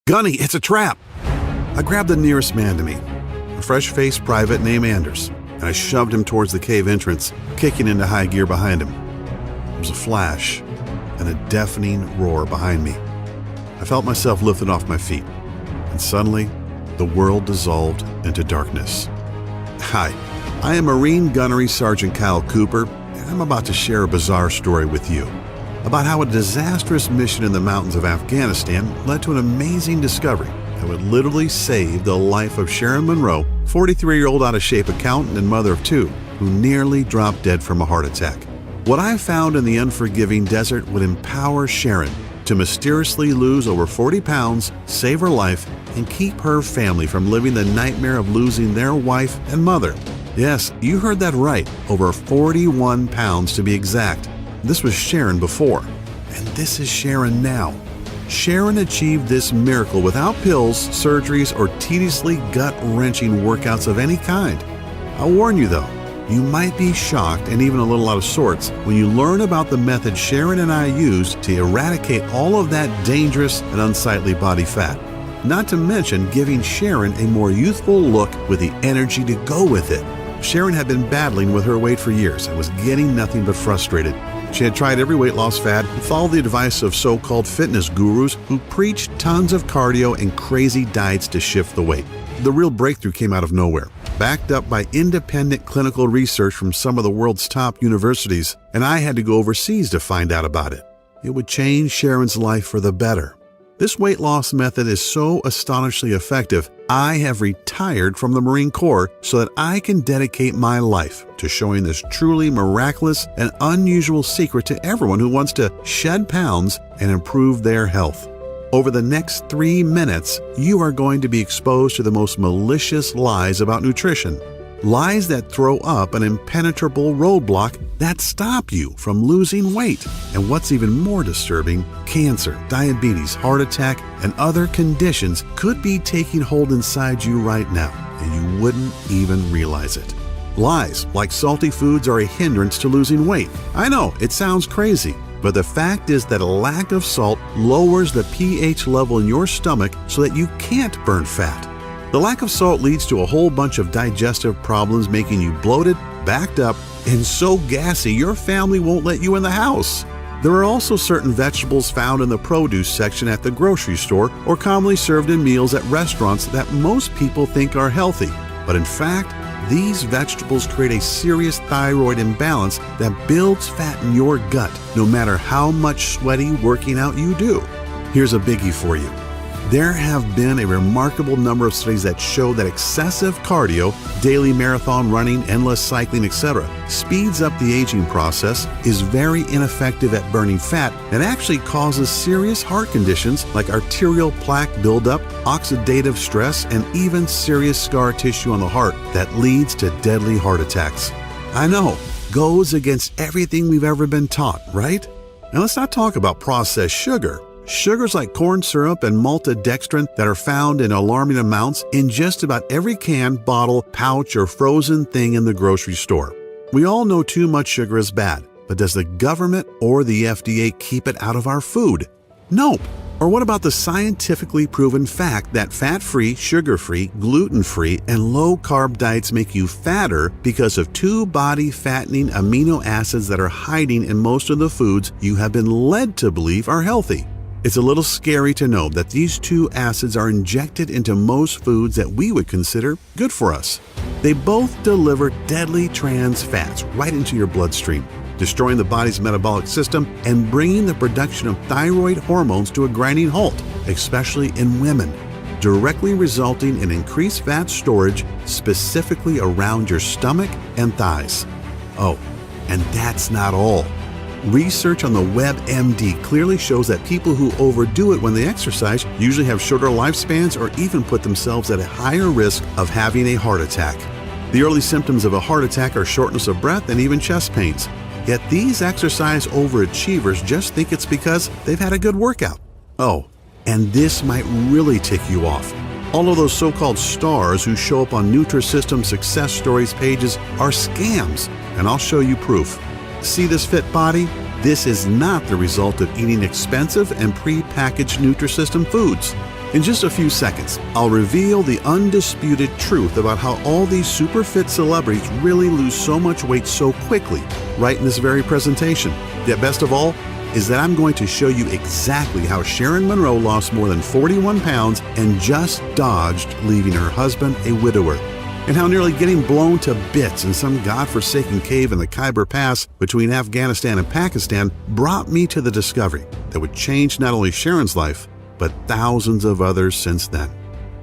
"Gunny, it's a trap!" I grabbed the nearest man to me, a fresh-faced private named Anders, and I shoved him towards the cave entrance, kicking into high gear behind him. There was a flash and a deafening roar behind me. I felt myself lifted off my feet, and suddenly, the world dissolved into darkness. Hi, I am Marine Gunnery Sergeant Kyle Cooper, and I'm about to share a bizarre story with you about how a disastrous mission in the mountains of Afghanistan led to an amazing discovery that would literally save the life of Sharon Monroe, 43-year-old out-of-shape accountant and mother of two, who nearly dropped dead from a heart attack. What I found in the unforgiving desert would empower Sharon to mysteriously lose over 40 pounds, save her life, and keep her family from living the nightmare of losing their wife and mother. Yes, you heard that right, over 41 pounds to be exact. This was Sharon before, and this is Sharon now. Sharon achieved this miracle without pills, surgeries, or tediously gut-wrenching workouts of any kind. I'll warn you though, you might be shocked and even a little out of sorts when you learn about the method Sharon and I used to eradicate all of that dangerous and unsightly body fat. Not to mention giving Sharon a more youthful look with the energy to go with it. Sharon had been battling with her weight for years and was getting nothing but frustrated. She had tried every weight loss fad and followed the advice of so-called fitness gurus who preached tons of cardio and crazy diets to shift the weight. The real breakthrough came out of nowhere, backed up by independent clinical research from some of the world's top universities, and I had to go overseas to find out about it. It would change Sharon's life for the better. This weight loss method is so astonishingly effective, I have retired from the Marine Corps so that I can dedicate my life to showing this truly miraculous and unusual secret to everyone who wants to shed pounds and improve their health. Over the next 3 minutes, you are going to be exposed to the most malicious lies about nutrition. Lies that throw up an impenetrable roadblock that stop you from losing weight. And what's even more disturbing, cancer, diabetes, heart attack, and other conditions could be taking hold inside you right now, and you wouldn't even realize it. Lies like salty foods are a hindrance to losing weight. I know, it sounds crazy, but the fact is that a lack of salt lowers the pH level in your stomach so that you can't burn fat. The lack of salt leads to a whole bunch of digestive problems, making you bloated, backed up, and so gassy your family won't let you in the house. There are also certain vegetables found in the produce section at the grocery store or commonly served in meals at restaurants that most people think are healthy. But in fact, these vegetables create a serious thyroid imbalance that builds fat in your gut, no matter how much sweaty working out you do. Here's a biggie for you. There have been a remarkable number of studies that show that excessive cardio, daily marathon running, endless cycling, etc., speeds up the aging process, is very ineffective at burning fat, and actually causes serious heart conditions like arterial plaque buildup, oxidative stress, and even serious scar tissue on the heart that leads to deadly heart attacks. I know, goes against everything we've ever been taught, right? Now let's not talk about processed sugar. Sugars like corn syrup and maltodextrin that are found in alarming amounts in just about every can, bottle, pouch, or frozen thing in the grocery store. We all know too much sugar is bad, but does the government or the FDA keep it out of our food? Nope. Or what about the scientifically proven fact that fat-free, sugar-free, gluten-free, and low-carb diets make you fatter because of 2 body-fattening amino acids that are hiding in most of the foods you have been led to believe are healthy? It's a little scary to know that these 2 acids are injected into most foods that we would consider good for us. They both deliver deadly trans fats right into your bloodstream, destroying the body's metabolic system and bringing the production of thyroid hormones to a grinding halt, especially in women, directly resulting in increased fat storage specifically around your stomach and thighs. Oh, and that's not all. Research on the WebMD clearly shows that people who overdo it when they exercise usually have shorter lifespans or even put themselves at a higher risk of having a heart attack. The early symptoms of a heart attack are shortness of breath and even chest pains. Yet these exercise overachievers just think it's because they've had a good workout. Oh, and this might really tick you off. All of those so-called stars who show up on Nutrisystem success stories pages are scams, and I'll show you proof. See this fit body? This is not the result of eating expensive and pre-packaged Nutrisystem foods. In just a few seconds, I'll reveal the undisputed truth about how all these super fit celebrities really lose so much weight so quickly, right in this very presentation. Yet best of all is that I'm going to show you exactly how Sharon Monroe lost more than 41 pounds and just dodged leaving her husband a widower, and how nearly getting blown to bits in some godforsaken cave in the Khyber Pass between Afghanistan and Pakistan brought me to the discovery that would change not only Sharon's life, but thousands of others since then.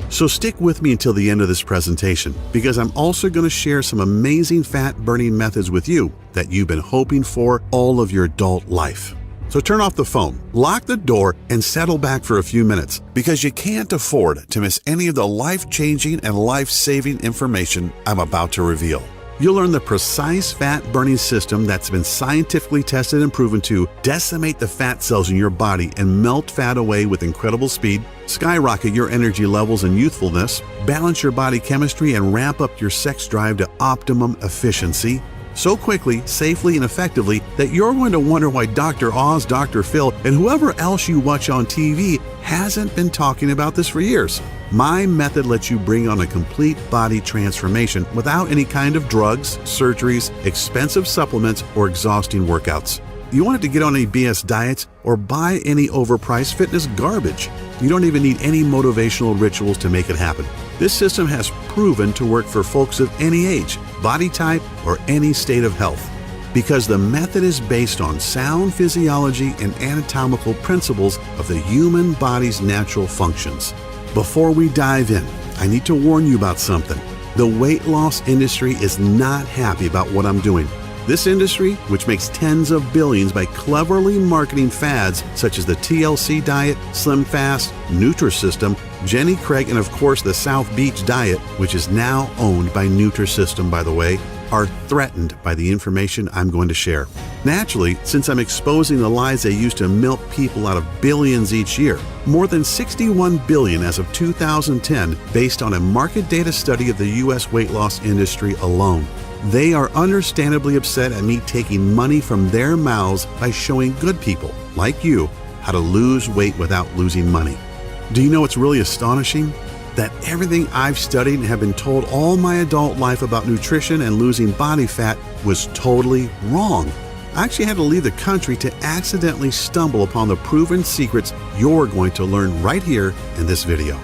So stick with me until the end of this presentation, because I'm also going to share some amazing fat-burning methods with you that you've been hoping for all of your adult life. So turn off the phone, lock the door, and settle back for a few minutes, because you can't afford to miss any of the life-changing and life-saving information I'm about to reveal. You'll learn the precise fat-burning system that's been scientifically tested and proven to decimate the fat cells in your body and melt fat away with incredible speed, skyrocket your energy levels and youthfulness, balance your body chemistry, and ramp up your sex drive to optimum efficiency so quickly, safely, and effectively that you're going to wonder why Dr. Oz, Dr. Phil, and whoever else you watch on TV hasn't been talking about this for years. My method lets you bring on a complete body transformation without any kind of drugs, surgeries, expensive supplements, or exhausting workouts. You want it to get on any BS diets or buy any overpriced fitness garbage. You don't even need any motivational rituals to make it happen. This system has proven to work for folks of any age, body type, or any state of health, because the method is based on sound physiology and anatomical principles of the human body's natural functions. Before we dive in, I need to warn you about something. The weight loss industry is not happy about what I'm doing. This industry, which makes tens of billions by cleverly marketing fads such as the TLC diet, Slim Fast, Nutrisystem, Jenny Craig, and of course the South Beach diet, which is now owned by Nutrisystem, by the way, are threatened by the information I'm going to share. Naturally, since I'm exposing the lies they use to milk people out of billions each year, more than 61 billion as of 2010, based on a market data study of the U.S. weight loss industry alone. They are understandably upset at me taking money from their mouths by showing good people, like you, how to lose weight without losing money. Do you know what's really astonishing? That everything I've studied and have been told all my adult life about nutrition and losing body fat was totally wrong. I actually had to leave the country to accidentally stumble upon the proven secrets you're going to learn right here in this video.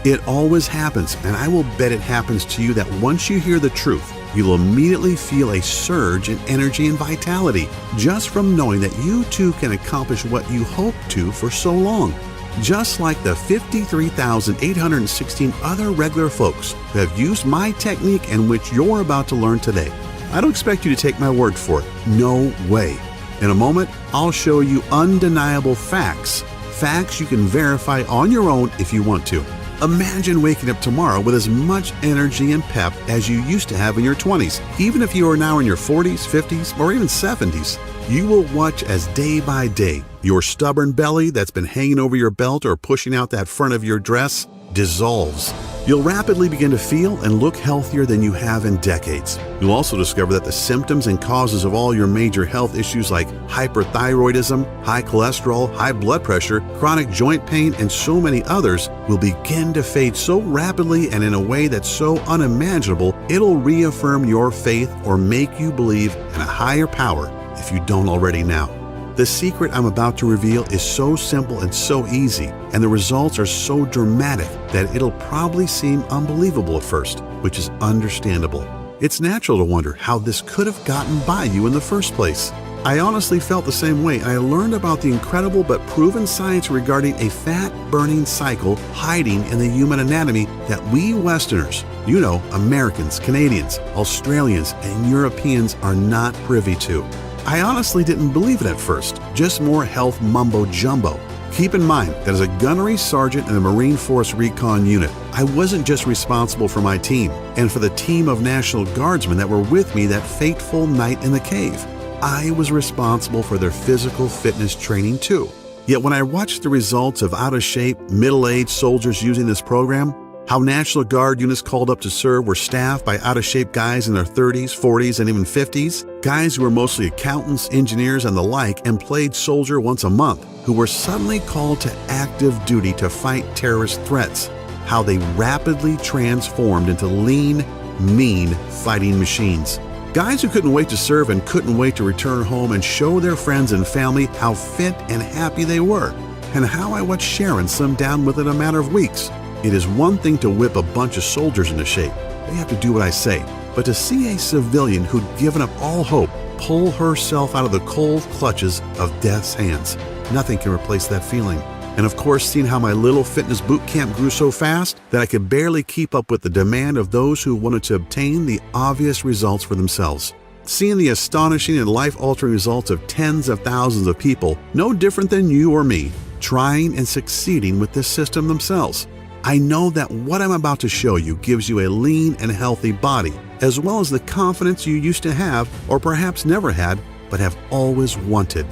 It always happens, and I will bet it happens to you that once you hear the truth, you'll immediately feel a surge in energy and vitality just from knowing that you too can accomplish what you hoped to for so long. Just like the 53,816 other regular folks who have used my technique and which you're about to learn today. I don't expect you to take my word for it. No way. In a moment, I'll show you undeniable facts. Facts you can verify on your own if you want to. Imagine waking up tomorrow with as much energy and pep as you used to have in your 20s. Even if you are now in your 40s, 50s, or even 70s, you will watch as day by day, your stubborn belly that's been hanging over your belt or pushing out that front of your dress dissolves. You'll rapidly begin to feel and look healthier than you have in decades. You'll also discover that the symptoms and causes of all your major health issues like hyperthyroidism, high cholesterol, high blood pressure, chronic joint pain, and so many others will begin to fade so rapidly and in a way that's so unimaginable, it'll reaffirm your faith or make you believe in a higher power if you don't already now. The secret I'm about to reveal is so simple and so easy, and the results are so dramatic that it'll probably seem unbelievable at first, which is understandable. It's natural to wonder how this could have gotten by you in the first place. I honestly felt the same way, and I learned about the incredible but proven science regarding a fat-burning cycle hiding in the human anatomy that we Westerners, you know, Americans, Canadians, Australians, and Europeans are not privy to. I honestly didn't believe it at first, just more health mumbo-jumbo. Keep in mind that as a gunnery sergeant in the Marine Force Recon Unit, I wasn't just responsible for my team and for the team of National Guardsmen that were with me that fateful night in the cave. I was responsible for their physical fitness training too. Yet when I watched the results of out-of-shape, middle-aged soldiers using this program, How National Guard units called up to serve were staffed by out-of-shape guys in their 30s, 40s, and even 50s, guys who were mostly accountants, engineers, and the like, and played soldier once a month, who were suddenly called to active duty to fight terrorist threats. How they rapidly transformed into lean, mean fighting machines. Guys who couldn't wait to serve and couldn't wait to return home and show their friends and family how fit and happy they were, and how I watched Sharon slim down within a matter of weeks. It is one thing to whip a bunch of soldiers into shape. They have to do what I say. But to see a civilian who'd given up all hope pull herself out of the cold clutches of death's hands, nothing can replace that feeling. And of course, seeing how my little fitness boot camp grew so fast that I could barely keep up with the demand of those who wanted to obtain the obvious results for themselves. Seeing the astonishing and life-altering results of tens of thousands of people, no different than you or me, trying and succeeding with this system themselves. I know that what I'm about to show you gives you a lean and healthy body, as well as the confidence you used to have, or perhaps never had, but have always wanted.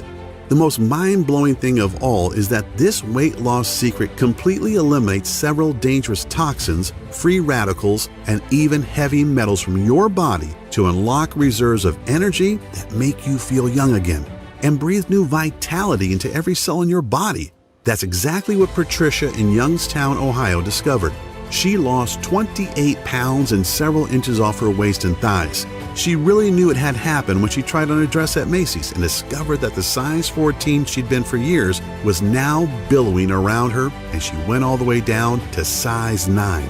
The most mind-blowing thing of all is that this weight loss secret completely eliminates several dangerous toxins, free radicals, and even heavy metals from your body to unlock reserves of energy that make you feel young again and breathe new vitality into every cell in your body. That's exactly what Patricia in Youngstown, Ohio discovered. She lost 28 pounds and several inches off her waist and thighs. She really knew it had happened when she tried on a dress at Macy's and discovered that the size 14 she'd been for years was now billowing around her, and she went all the way down to size 9.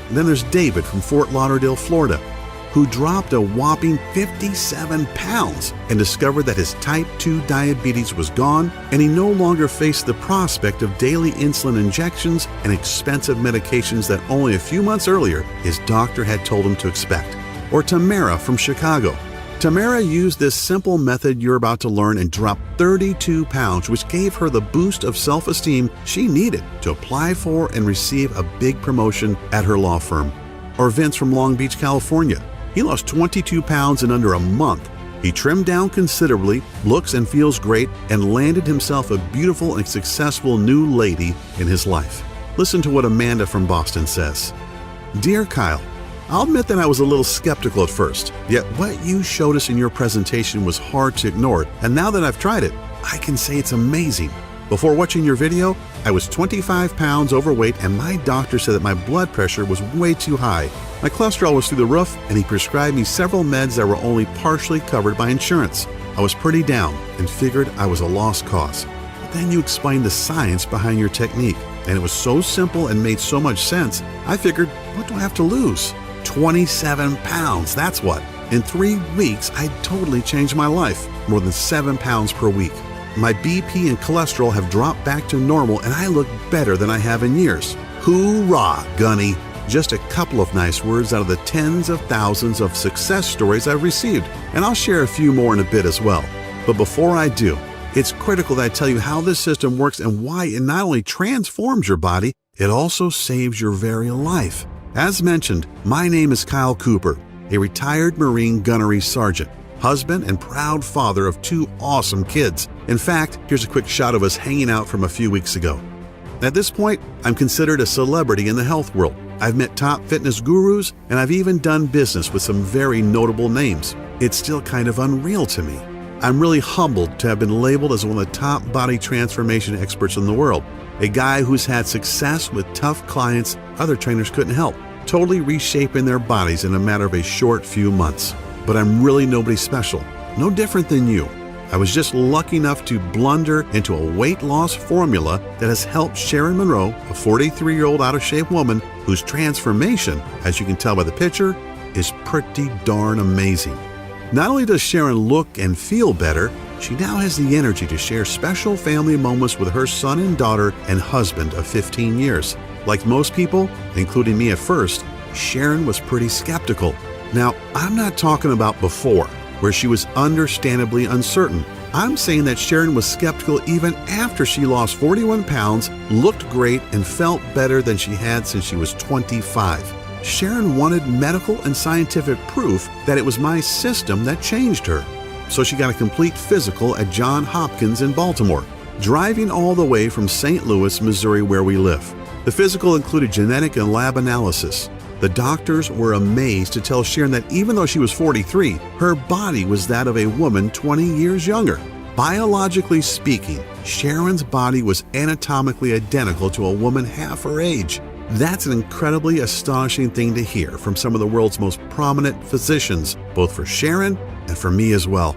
And then there's David from Fort Lauderdale, Florida, who dropped a whopping 57 pounds and discovered that his type 2 diabetes was gone, and he no longer faced the prospect of daily insulin injections and expensive medications that only a few months earlier his doctor had told him to expect. Or Tamara from Chicago. Tamara used this simple method you're about to learn and dropped 32 pounds, which gave her the boost of self-esteem she needed to apply for and receive a big promotion at her law firm. Or Vince from Long Beach, California. He lost 22 pounds in under a month. He trimmed down considerably, looks and feels great, and landed himself a beautiful and successful new lady in his life. Listen to what Amanda from Boston says. Dear Kyle, I'll admit that I was a little skeptical at first, yet what you showed us in your presentation was hard to ignore, and now that I've tried it, I can say it's amazing. Before watching your video, I was 25 pounds overweight, and my doctor said that my blood pressure was way too high. My cholesterol was through the roof, and he prescribed me several meds that were only partially covered by insurance. I was pretty down and figured I was a lost cause. But then you explained the science behind your technique, and it was so simple and made so much sense, I figured, what do I have to lose? 27 pounds, that's what. In 3 weeks, I totally changed my life, more than 7 pounds per week. My BP and cholesterol have dropped back to normal, and I look better than I have in years. Hoorah, Gunny! Just a couple of nice words out of the tens of thousands of success stories I've received, and I'll share a few more in a bit as well. But before I do, it's critical that I tell you how this system works and why it not only transforms your body, it also saves your very life. As mentioned, my name is Kyle Cooper, a retired Marine gunnery sergeant, husband and proud father of 2 awesome kids. In fact, here's a quick shot of us hanging out from a few weeks ago. At this point, I'm considered a celebrity in the health world. I've met top fitness gurus, and I've even done business with some very notable names. It's still kind of unreal to me. I'm really humbled to have been labeled as one of the top body transformation experts in the world, a guy who's had success with tough clients other trainers couldn't help, totally reshaping their bodies in a matter of a short few months. But I'm really nobody special, no different than you. I was just lucky enough to blunder into a weight loss formula that has helped Sharon Monroe, a 43-year-old out-of-shape woman whose transformation, as you can tell by the picture, is pretty darn amazing. Not only does Sharon look and feel better, she now has the energy to share special family moments with her son and daughter and husband of 15 years. Like most people, including me at first, Sharon was pretty skeptical. Now, I'm not talking about before, where she was understandably uncertain. I'm saying that Sharon was skeptical even after she lost 41 pounds, looked great, and felt better than she had since she was 25. Sharon wanted medical and scientific proof that it was my system that changed her. So she got a complete physical at Johns Hopkins in Baltimore, driving all the way from St. Louis, Missouri, where we live. The physical included genetic and lab analysis. The doctors were amazed to tell Sharon that even though she was 43, her body was that of a woman 20 years younger. Biologically speaking, Sharon's body was anatomically identical to a woman half her age. That's an incredibly astonishing thing to hear from some of the world's most prominent physicians, both for Sharon and for me as well.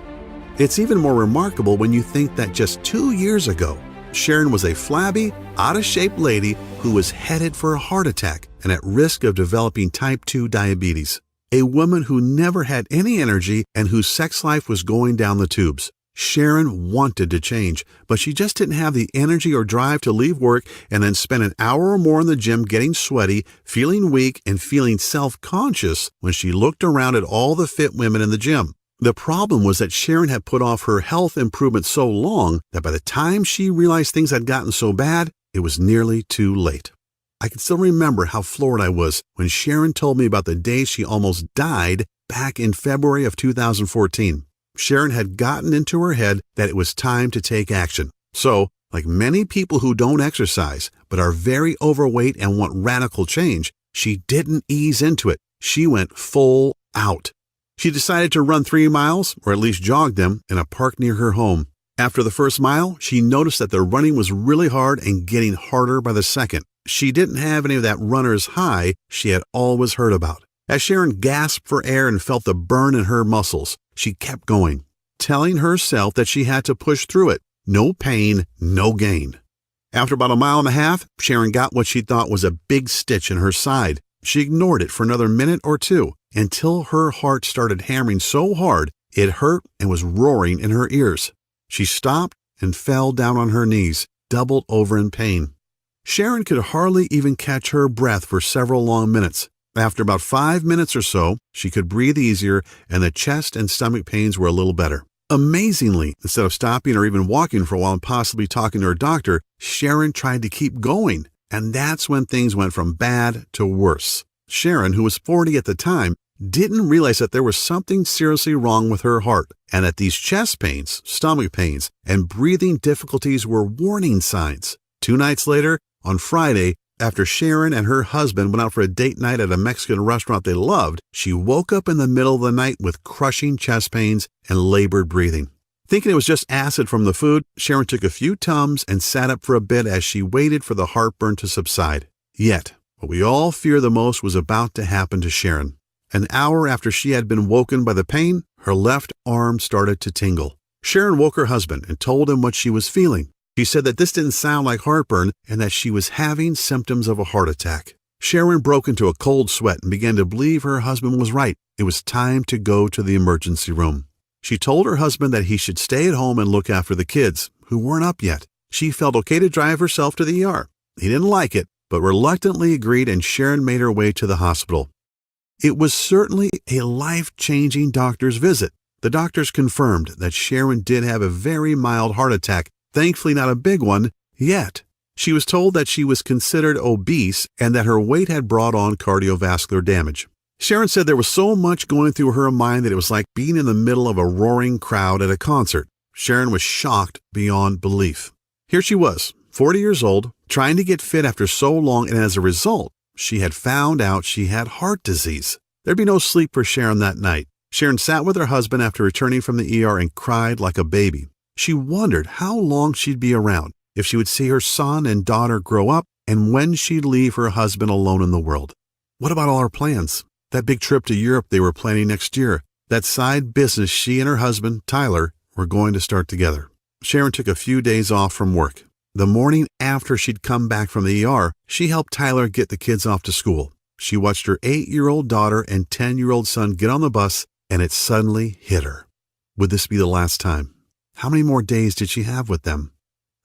It's even more remarkable when you think that just 2 years ago, Sharon was a flabby, out-of-shape lady who was headed for a heart attack and at risk of developing type 2 diabetes. A woman who never had any energy and whose sex life was going down the tubes. Sharon wanted to change, but she just didn't have the energy or drive to leave work and then spend an hour or more in the gym getting sweaty, feeling weak, and feeling self-conscious when she looked around at all the fit women in the gym. The problem was that Sharon had put off her health improvement so long that by the time she realized things had gotten so bad, it was nearly too late. I can still remember how floored I was when Sharon told me about the day she almost died back in February of 2014. Sharon had gotten into her head that it was time to take action. So, like many people who don't exercise but are very overweight and want radical change, she didn't ease into it. She went full out. She decided to run 3 miles, or at least jog them, in a park near her home. After the first mile, she noticed that the running was really hard and getting harder by the second. She didn't have any of that runner's high she had always heard about. As Sharon gasped for air and felt the burn in her muscles, she kept going, telling herself that she had to push through it. No pain, no gain. After about 1.5 miles, Sharon got what she thought was a big stitch in her side. She ignored it for another minute or two until her heart started hammering so hard it hurt and was roaring in her ears. She stopped and fell down on her knees, doubled over in pain. Sharon could hardly even catch her breath for several long minutes. After about 5 minutes or so, she could breathe easier and the chest and stomach pains were a little better. Amazingly, instead of stopping or even walking for a while and possibly talking to her doctor, Sharon tried to keep going. And that's when things went from bad to worse. Sharon, who was 40 at the time, didn't realize that there was something seriously wrong with her heart and that these chest pains, stomach pains, and breathing difficulties were warning signs. 2 nights later, on Friday, after Sharon and her husband went out for a date night at a Mexican restaurant they loved, she woke up in the middle of the night with crushing chest pains and labored breathing. Thinking it was just acid from the food, Sharon took a few Tums and sat up for a bit as she waited for the heartburn to subside. Yet, what we all fear the most was about to happen to Sharon. An hour after she had been woken by the pain, her left arm started to tingle. Sharon woke her husband and told him what she was feeling. She said that this didn't sound like heartburn and that she was having symptoms of a heart attack. Sharon broke into a cold sweat and began to believe her husband was right. It was time to go to the emergency room. She told her husband that he should stay at home and look after the kids, who weren't up yet. She felt okay to drive herself to the ER. He didn't like it, but reluctantly agreed, and Sharon made her way to the hospital. It was certainly a life-changing doctor's visit. The doctors confirmed that Sharon did have a very mild heart attack, thankfully not a big one yet. She was told that she was considered obese and that her weight had brought on cardiovascular damage. Sharon said there was so much going through her mind that it was like being in the middle of a roaring crowd at a concert. Sharon was shocked beyond belief. Here she was, 40 years old, trying to get fit after so long, and as a result, she had found out she had heart disease. There'd be no sleep for Sharon that night. Sharon sat with her husband after returning from the ER and cried like a baby. She wondered how long she'd be around, if she would see her son and daughter grow up, and when she'd leave her husband alone in the world. What about all her plans? That big trip to Europe they were planning next year. That side business she and her husband, Tyler, were going to start together. Sharon took a few days off from work. The morning after she'd come back from the ER, she helped Tyler get the kids off to school. She watched her 8-year-old daughter and 10-year-old son get on the bus, and it suddenly hit her. Would this be the last time? How many more days did she have with them?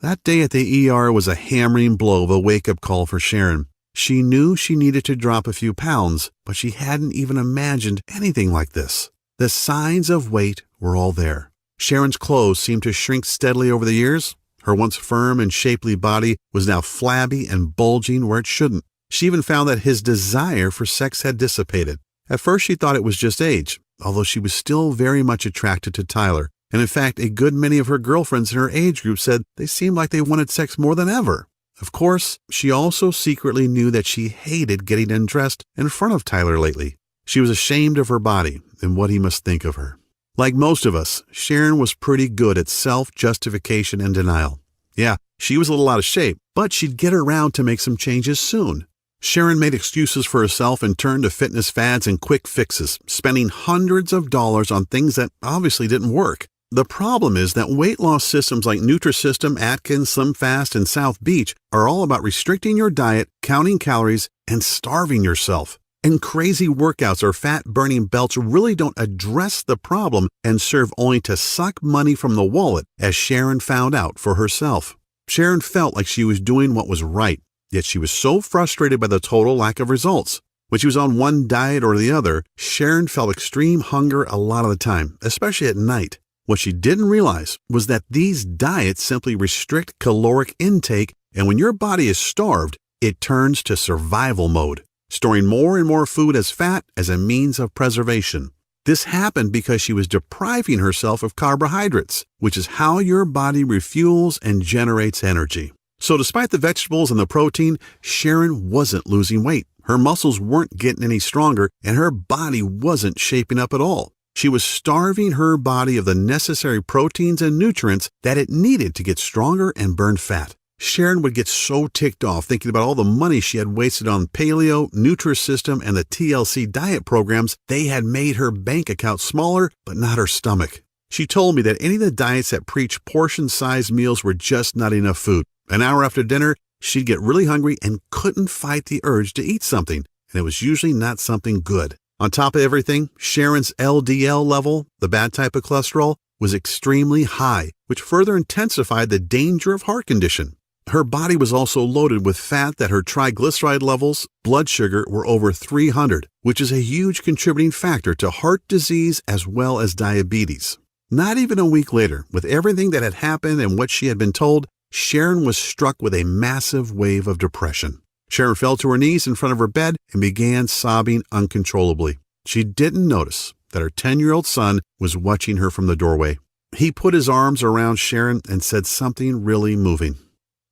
That day at the ER was a hammering blow of a wake-up call for Sharon. She knew she needed to drop a few pounds, but she hadn't even imagined anything like this. The signs of weight were all there. Sharon's clothes seemed to shrink steadily over the years. Her once firm and shapely body was now flabby and bulging where it shouldn't. She even found that his desire for sex had dissipated. At first she thought it was just age, although she was still very much attracted to Tyler. And in fact, a good many of her girlfriends in her age group said they seemed like they wanted sex more than ever. Of course, she also secretly knew that she hated getting undressed in front of Tyler lately. She was ashamed of her body and what he must think of her. Like most of us, Sharon was pretty good at self-justification and denial. Yeah, she was a little out of shape, but she'd get around to make some changes soon. Sharon made excuses for herself and turned to fitness fads and quick fixes, spending hundreds of dollars on things that obviously didn't work. The problem is that weight loss systems like Nutrisystem, Atkins, SlimFast, and South Beach are all about restricting your diet, counting calories, and starving yourself. And crazy workouts or fat-burning belts really don't address the problem and serve only to suck money from the wallet, as Sharon found out for herself. Sharon felt like she was doing what was right, yet she was so frustrated by the total lack of results. When she was on one diet or the other, Sharon felt extreme hunger a lot of the time, especially at night. What she didn't realize was that these diets simply restrict caloric intake, and when your body is starved, it turns to survival mode, storing more and more food as fat as a means of preservation. This happened because she was depriving herself of carbohydrates, which is how your body refuels and generates energy. So despite the vegetables and the protein, Sharon wasn't losing weight. Her muscles weren't getting any stronger, and her body wasn't shaping up at all. She was starving her body of the necessary proteins and nutrients that it needed to get stronger and burn fat. Sharon would get so ticked off thinking about all the money she had wasted on paleo, Nutrisystem, and the TLC diet programs. They had made her bank account smaller, but not her stomach. She told me that any of the diets that preach portion-sized meals were just not enough food. An hour after dinner, she'd get really hungry and couldn't fight the urge to eat something, and it was usually not something good. On top of everything, Sharon's LDL level, the bad type of cholesterol, was extremely high, which further intensified the danger of heart condition. Her body was also loaded with fat that her triglyceride levels, blood sugar, were over 300, which is a huge contributing factor to heart disease as well as diabetes. Not even a week later, with everything that had happened and what she had been told, Sharon was struck with a massive wave of depression. Sharon fell to her knees in front of her bed and began sobbing uncontrollably. She didn't notice that her 10-year-old son was watching her from the doorway. He put his arms around Sharon and said something really moving.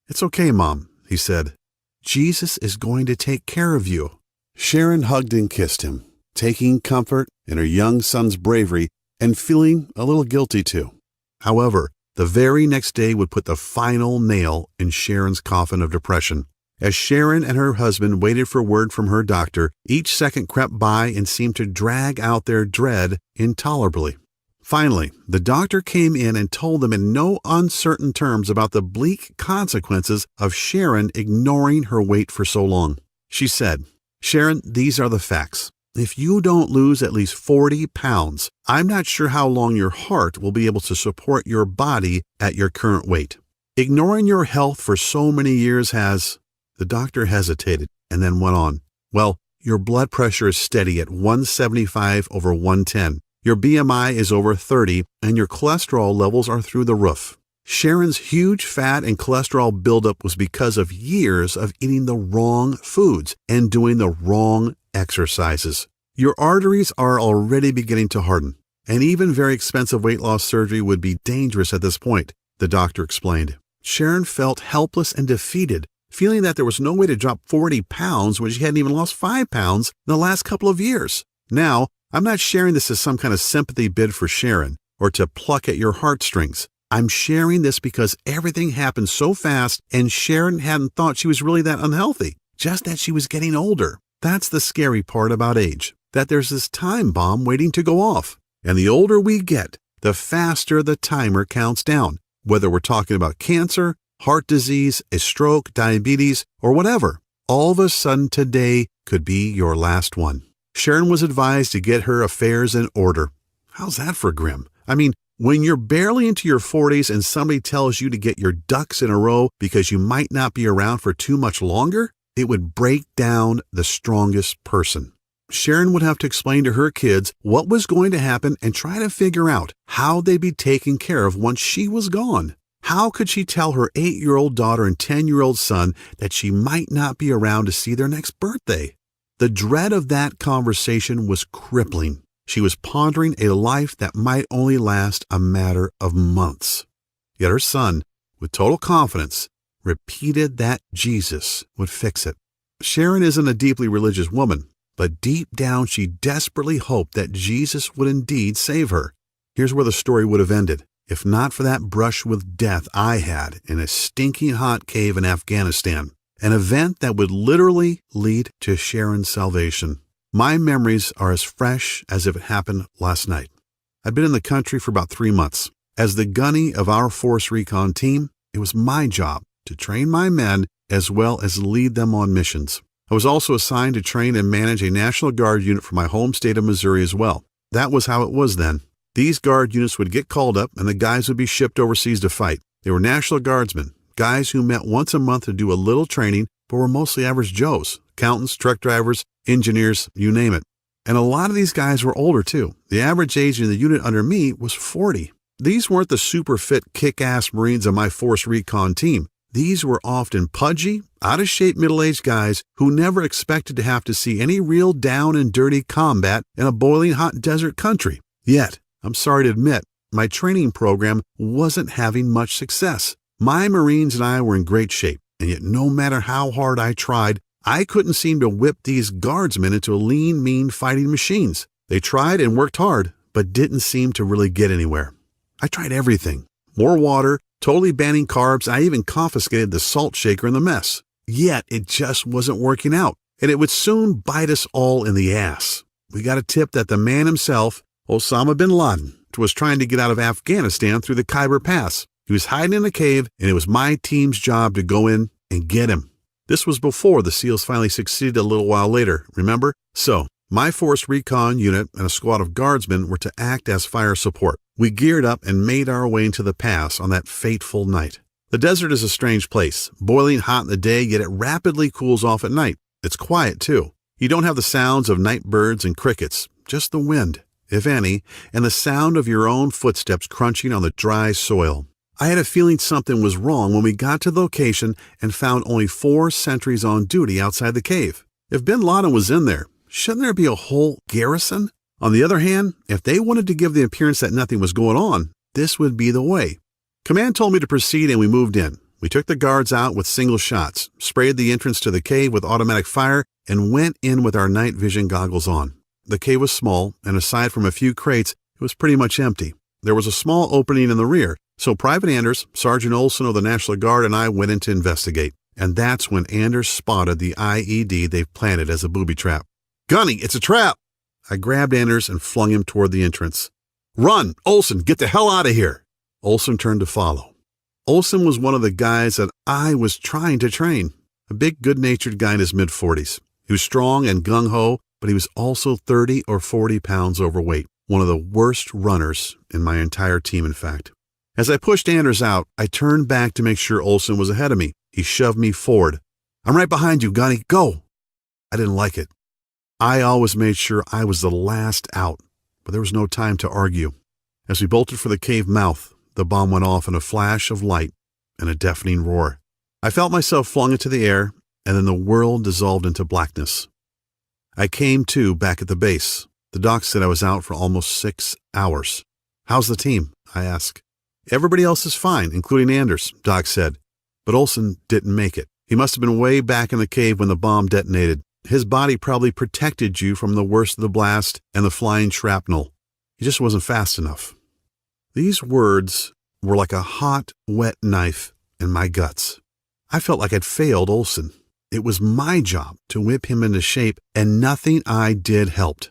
"It's okay, Mom," he said. "Jesus is going to take care of you." Sharon hugged and kissed him, taking comfort in her young son's bravery and feeling a little guilty too. However, the very next day would put the final nail in Sharon's coffin of depression. As Sharon and her husband waited for word from her doctor, each second crept by and seemed to drag out their dread intolerably. Finally, the doctor came in and told them in no uncertain terms about the bleak consequences of Sharon ignoring her weight for so long. She said, "Sharon, these are the facts. If you don't lose at least 40 pounds, I'm not sure how long your heart will be able to support your body at your current weight. Ignoring your health for so many years has..." The doctor hesitated and then went on. "Well, your blood pressure is steady at 175/110. Your BMI is over 30, and your cholesterol levels are through the roof." Sharon's huge fat and cholesterol buildup was because of years of eating the wrong foods and doing the wrong exercises. Your arteries are already beginning to harden, and even very expensive weight loss surgery would be dangerous at this point, the doctor explained. Sharon felt helpless and defeated, feeling that there was no way to drop 40 pounds when she hadn't even lost 5 pounds in the last couple of years. Now, I'm not sharing this as some kind of sympathy bid for Sharon or to pluck at your heartstrings. I'm sharing this because everything happened so fast and Sharon hadn't thought she was really that unhealthy, just that she was getting older. That's the scary part about age, that there's this time bomb waiting to go off. And the older we get, the faster the timer counts down, whether we're talking about cancer, heart disease, a stroke, diabetes, or whatever. All of a sudden today could be your last one. Sharon was advised to get her affairs in order. How's that for grim? I mean, when you're barely into your 40s and somebody tells you to get your ducks in a row because you might not be around for too much longer, it would break down the strongest person. Sharon would have to explain to her kids what was going to happen and try to figure out how they'd be taken care of once she was gone. How could she tell her 8-year-old daughter and 10-year-old son that she might not be around to see their next birthday? The dread of that conversation was crippling. She was pondering a life that might only last a matter of months. Yet her son, with total confidence, repeated that Jesus would fix it. Sharon isn't a deeply religious woman, but deep down she desperately hoped that Jesus would indeed save her. Here's where the story would have ended, if not for that brush with death I had in a stinking hot cave in Afghanistan, an event that would literally lead to Sharon's salvation. My memories are as fresh as if it happened last night. I'd been in the country for about 3 months. As the gunny of our Force Recon team, it was my job to train my men as well as lead them on missions. I was also assigned to train and manage a National Guard unit for my home state of Missouri as well. That was how it was then. These Guard units would get called up and the guys would be shipped overseas to fight. They were National Guardsmen, guys who met once a month to do a little training, but were mostly average Joes, accountants, truck drivers, engineers, you name it. And a lot of these guys were older too. The average age in the unit under me was 40. These weren't the super fit kick-ass Marines of my Force Recon team. These were often pudgy, out-of-shape middle-aged guys who never expected to have to see any real down and dirty combat in a boiling hot desert country. Yet, I'm sorry to admit, my training program wasn't having much success. My Marines and I were in great shape, and yet no matter how hard I tried, I couldn't seem to whip these guardsmen into lean, mean fighting machines. They tried and worked hard, but didn't seem to really get anywhere. I tried everything. More water, totally banning carbs. I even confiscated the salt shaker in the mess. Yet it just wasn't working out, and it would soon bite us all in the ass. We got a tip that the man himself, Osama bin Laden, was trying to get out of Afghanistan through the Khyber Pass. He was hiding in a cave, and it was my team's job to go in and get him. This was before the SEALs finally succeeded a little while later, remember? So, my Force Recon unit and a squad of guardsmen were to act as fire support. We geared up and made our way into the pass on that fateful night. The desert is a strange place, boiling hot in the day, yet it rapidly cools off at night. It's quiet, too. You don't have the sounds of night birds and crickets, just the wind, if any, and the sound of your own footsteps crunching on the dry soil. I had a feeling something was wrong when we got to the location and found only 4 sentries on duty outside the cave. If bin Laden was in there, shouldn't there be a whole garrison? On the other hand, if they wanted to give the appearance that nothing was going on, this would be the way. Command told me to proceed and we moved in. We took the guards out with single shots, sprayed the entrance to the cave with automatic fire, and went in with our night vision goggles on. The cave was small, and aside from a few crates, it was pretty much empty. There was a small opening in the rear, so Private Anders, Sergeant Olson of the National Guard, and I went in to investigate. And that's when Anders spotted the IED they've planted as a booby trap. "Gunny, it's a trap!" I grabbed Anders and flung him toward the entrance. "Run! Olson, get the hell out of here!" Olson turned to follow. Olson was one of the guys that I was trying to train. A big, good-natured guy in his mid-40s. He was strong and gung-ho, but he was also 30 or 40 pounds overweight. One of the worst runners in my entire team, in fact. As I pushed Anders out, I turned back to make sure Olson was ahead of me. He shoved me forward. "I'm right behind you, Gunny. Go!" I didn't like it. I always made sure I was the last out, but there was no time to argue. As we bolted for the cave mouth, the bomb went off in a flash of light and a deafening roar. I felt myself flung into the air, and then the world dissolved into blackness. I came to back at the base. The doc said I was out for almost 6 hours. "How's the team?" I asked. "Everybody else is fine, including Anders," Doc said. But Olson didn't make it. He must have been way back in the cave when the bomb detonated. His body probably protected you from the worst of the blast and the flying shrapnel. He just wasn't fast enough. These words were like a hot, wet knife in my guts. I felt like I'd failed Olson. It was my job to whip him into shape, and nothing I did helped.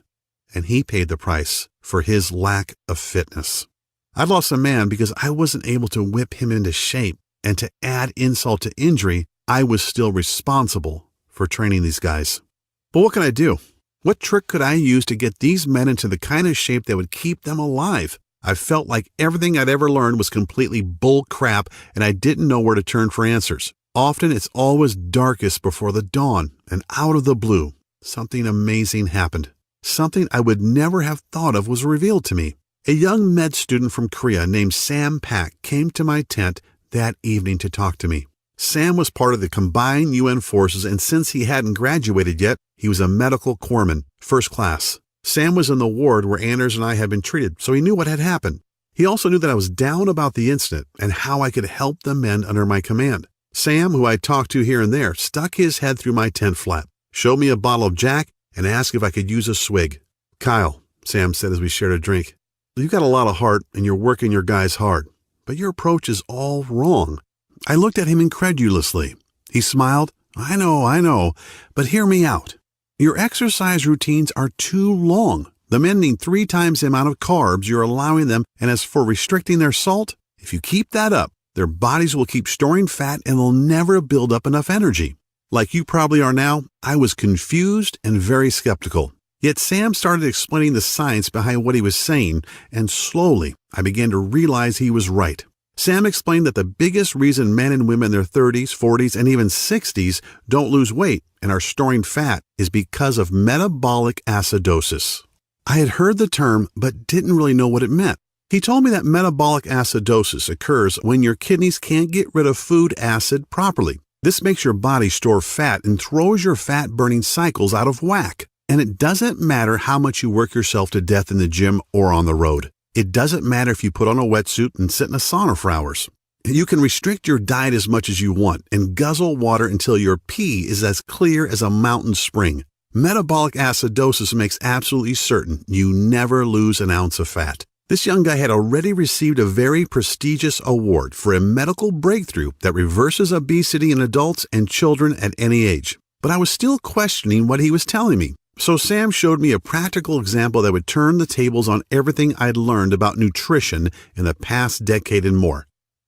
And he paid the price for his lack of fitness. I'd lost a man because I wasn't able to whip him into shape, and to add insult to injury, I was still responsible for training these guys. But what can I do? What trick could I use to get these men into the kind of shape that would keep them alive? I felt like everything I'd ever learned was completely bull crap, and I didn't know where to turn for answers. Often it's always darkest before the dawn, and out of the blue, something amazing happened. Something I would never have thought of was revealed to me. A young med student from Korea named Sam Pak came to my tent that evening to talk to me. Sam was part of the combined UN forces, and since he hadn't graduated yet, he was a medical corpsman, first class. Sam was in the ward where Anders and I had been treated, so he knew what had happened. He also knew that I was down about the incident and how I could help the men under my command. Sam, who I talked to here and there, stuck his head through my tent flap, showed me a bottle of Jack, and asked if I could use a swig. "Kyle," Sam said as we shared a drink, "you've got a lot of heart and you're working your guys hard, but your approach is all wrong." I looked at him incredulously. He smiled. I know, but hear me out. Your exercise routines are too long. The men need 3 times the amount of carbs you're allowing them, and as for restricting their salt, if you keep that up, their bodies will keep storing fat and they'll never build up enough energy. Like you probably are now, I was confused and very skeptical. Yet Sam started explaining the science behind what he was saying, and slowly I began to realize he was right. Sam explained that the biggest reason men and women in their 30s, 40s, and even 60s don't lose weight and are storing fat is because of metabolic acidosis. I had heard the term, but didn't really know what it meant. He told me that metabolic acidosis occurs when your kidneys can't get rid of food acid properly. This makes your body store fat and throws your fat-burning cycles out of whack. And it doesn't matter how much you work yourself to death in the gym or on the road. It doesn't matter if you put on a wetsuit and sit in a sauna for hours. You can restrict your diet as much as you want and guzzle water until your pee is as clear as a mountain spring. Metabolic acidosis makes absolutely certain you never lose an ounce of fat. This young guy had already received a very prestigious award for a medical breakthrough that reverses obesity in adults and children at any age. But I was still questioning what he was telling me. So Sam showed me a practical example that would turn the tables on everything I'd learned about nutrition in the past decade and more.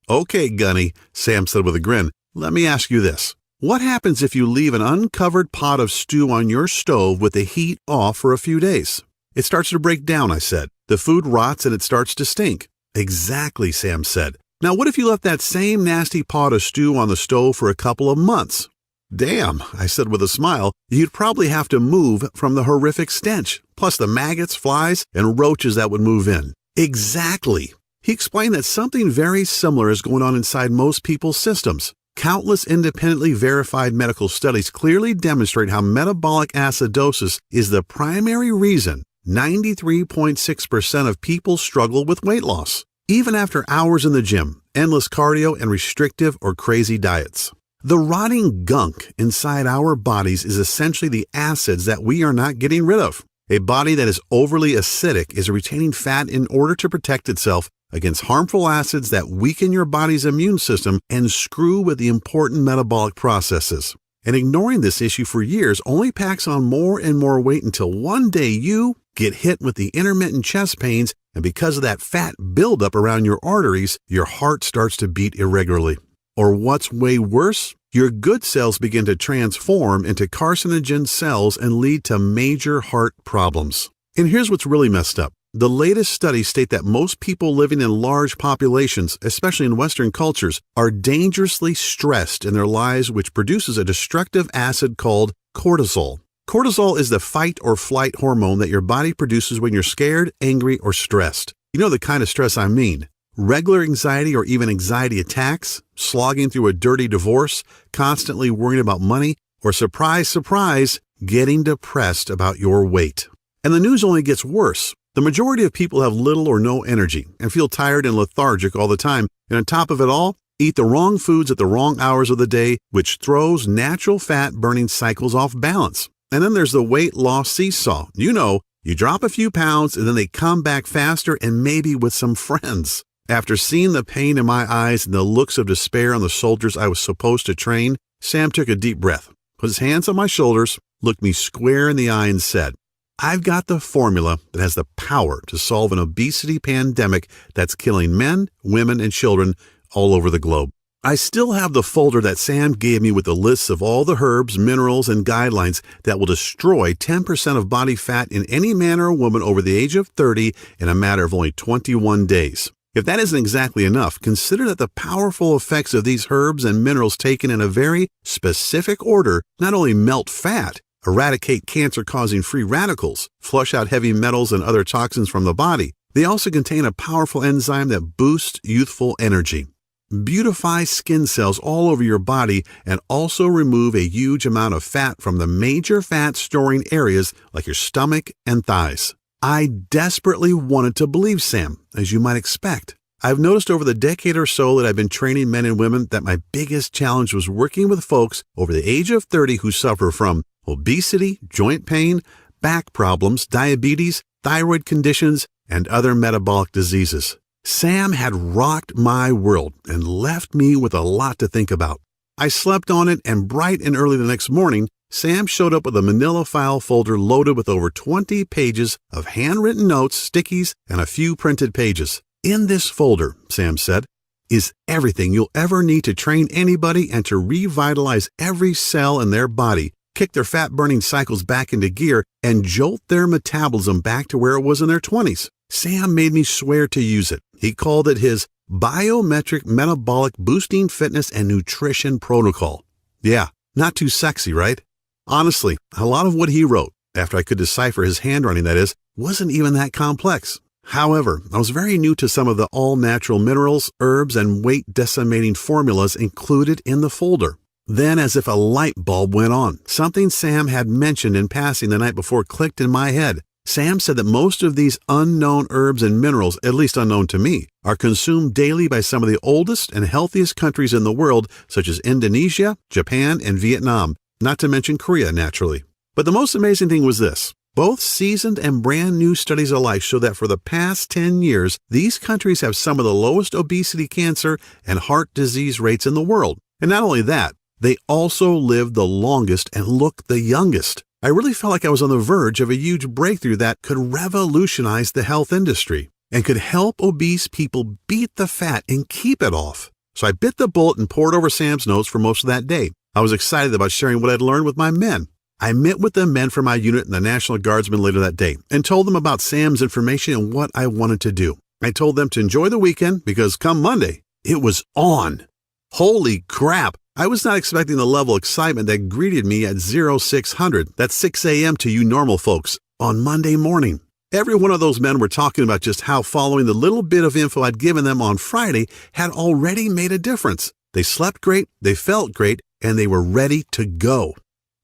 "Okay, Gunny," Sam said with a grin, "let me ask you this. What happens if you leave an uncovered pot of stew on your stove with the heat off for a few days?" "It starts to break down," I said. "The food rots and it starts to stink." "Exactly," Sam said. "Now what if you left that same nasty pot of stew on the stove for a couple of months?" "Damn," I said with a smile, "you'd probably have to move from the horrific stench, plus the maggots, flies, and roaches that would move in." Exactly. He explained that something very similar is going on inside most people's systems. Countless independently verified medical studies clearly demonstrate how metabolic acidosis is the primary reason 93.6% of people struggle with weight loss, even after hours in the gym, endless cardio, and restrictive or crazy diets. The rotting gunk inside our bodies is essentially the acids that we are not getting rid of. A body that is overly acidic is retaining fat in order to protect itself against harmful acids that weaken your body's immune system and screw with the important metabolic processes. And ignoring this issue for years only packs on more and more weight until one day you get hit with the intermittent chest pains, and because of that fat buildup around your arteries, your heart starts to beat irregularly. Or what's way worse, your good cells begin to transform into carcinogen cells and lead to major heart problems. And here's what's really messed up. The latest studies state that most people living in large populations, especially in Western cultures, are dangerously stressed in their lives, which produces a destructive acid called cortisol. Cortisol is the fight or flight hormone that your body produces when you're scared, angry, or stressed. You know the kind of stress I mean. Regular anxiety or even anxiety attacks, slogging through a dirty divorce, constantly worrying about money, or surprise, surprise, getting depressed about your weight. And the news only gets worse. The majority of people have little or no energy and feel tired and lethargic all the time. And on top of it all, eat the wrong foods at the wrong hours of the day, which throws natural fat-burning cycles off balance. And then there's the weight loss seesaw. You know, you drop a few pounds and then they come back faster and maybe with some friends. After seeing the pain in my eyes and the looks of despair on the soldiers I was supposed to train, Sam took a deep breath, put his hands on my shoulders, looked me square in the eye and said, "I've got the formula that has the power to solve an obesity pandemic that's killing men, women, and children all over the globe." I still have the folder that Sam gave me with the lists of all the herbs, minerals, and guidelines that will destroy 10% of body fat in any man or woman over the age of 30 in a matter of only 21 days. If that isn't exactly enough, consider that the powerful effects of these herbs and minerals taken in a very specific order not only melt fat, eradicate cancer-causing free radicals, flush out heavy metals and other toxins from the body, they also contain a powerful enzyme that boosts youthful energy, beautify skin cells all over your body, and also remove a huge amount of fat from the major fat-storing areas like your stomach and thighs. I desperately wanted to believe Sam, as you might expect. I've noticed over the decade or so that I've been training men and women that my biggest challenge was working with folks over the age of 30 who suffer from obesity, joint pain, back problems, diabetes, thyroid conditions, and other metabolic diseases. Sam had rocked my world and left me with a lot to think about. I slept on it, and bright and early the next morning, Sam showed up with a manila file folder loaded with over 20 pages of handwritten notes, stickies, and a few printed pages. In this folder, Sam said, is everything you'll ever need to train anybody and to revitalize every cell in their body, kick their fat-burning cycles back into gear, and jolt their metabolism back to where it was in their 20s. Sam made me swear to use it. He called it his Biometric Metabolic Boosting Fitness and Nutrition Protocol. Yeah, not too sexy, right? Honestly, a lot of what he wrote, after I could decipher his handwriting that is, wasn't even that complex. However, I was very new to some of the all-natural minerals, herbs, and weight-decimating formulas included in the folder. Then, as if a light bulb went on, something Sam had mentioned in passing the night before clicked in my head. Sam said that most of these unknown herbs and minerals, at least unknown to me, are consumed daily by some of the oldest and healthiest countries in the world, such as Indonesia, Japan, and Vietnam, not to mention Korea, naturally. But the most amazing thing was this. Both seasoned and brand new studies alike show that for the past 10 years, these countries have some of the lowest obesity, cancer, and heart disease rates in the world. And not only that, they also live the longest and look the youngest. I really felt like I was on the verge of a huge breakthrough that could revolutionize the health industry and could help obese people beat the fat and keep it off. So I bit the bullet and pored over Sam's notes for most of that day. I was excited about sharing what I'd learned with my men. I met with the men from my unit and the National Guardsmen later that day and told them about Sam's information and what I wanted to do. I told them to enjoy the weekend because come Monday, it was on. Holy crap! I was not expecting the level of excitement that greeted me at 0600, that's 6 a.m. to you normal folks, on Monday morning. Every one of those men were talking about just how following the little bit of info I'd given them on Friday had already made a difference. They slept great, they felt great, and they were ready to go.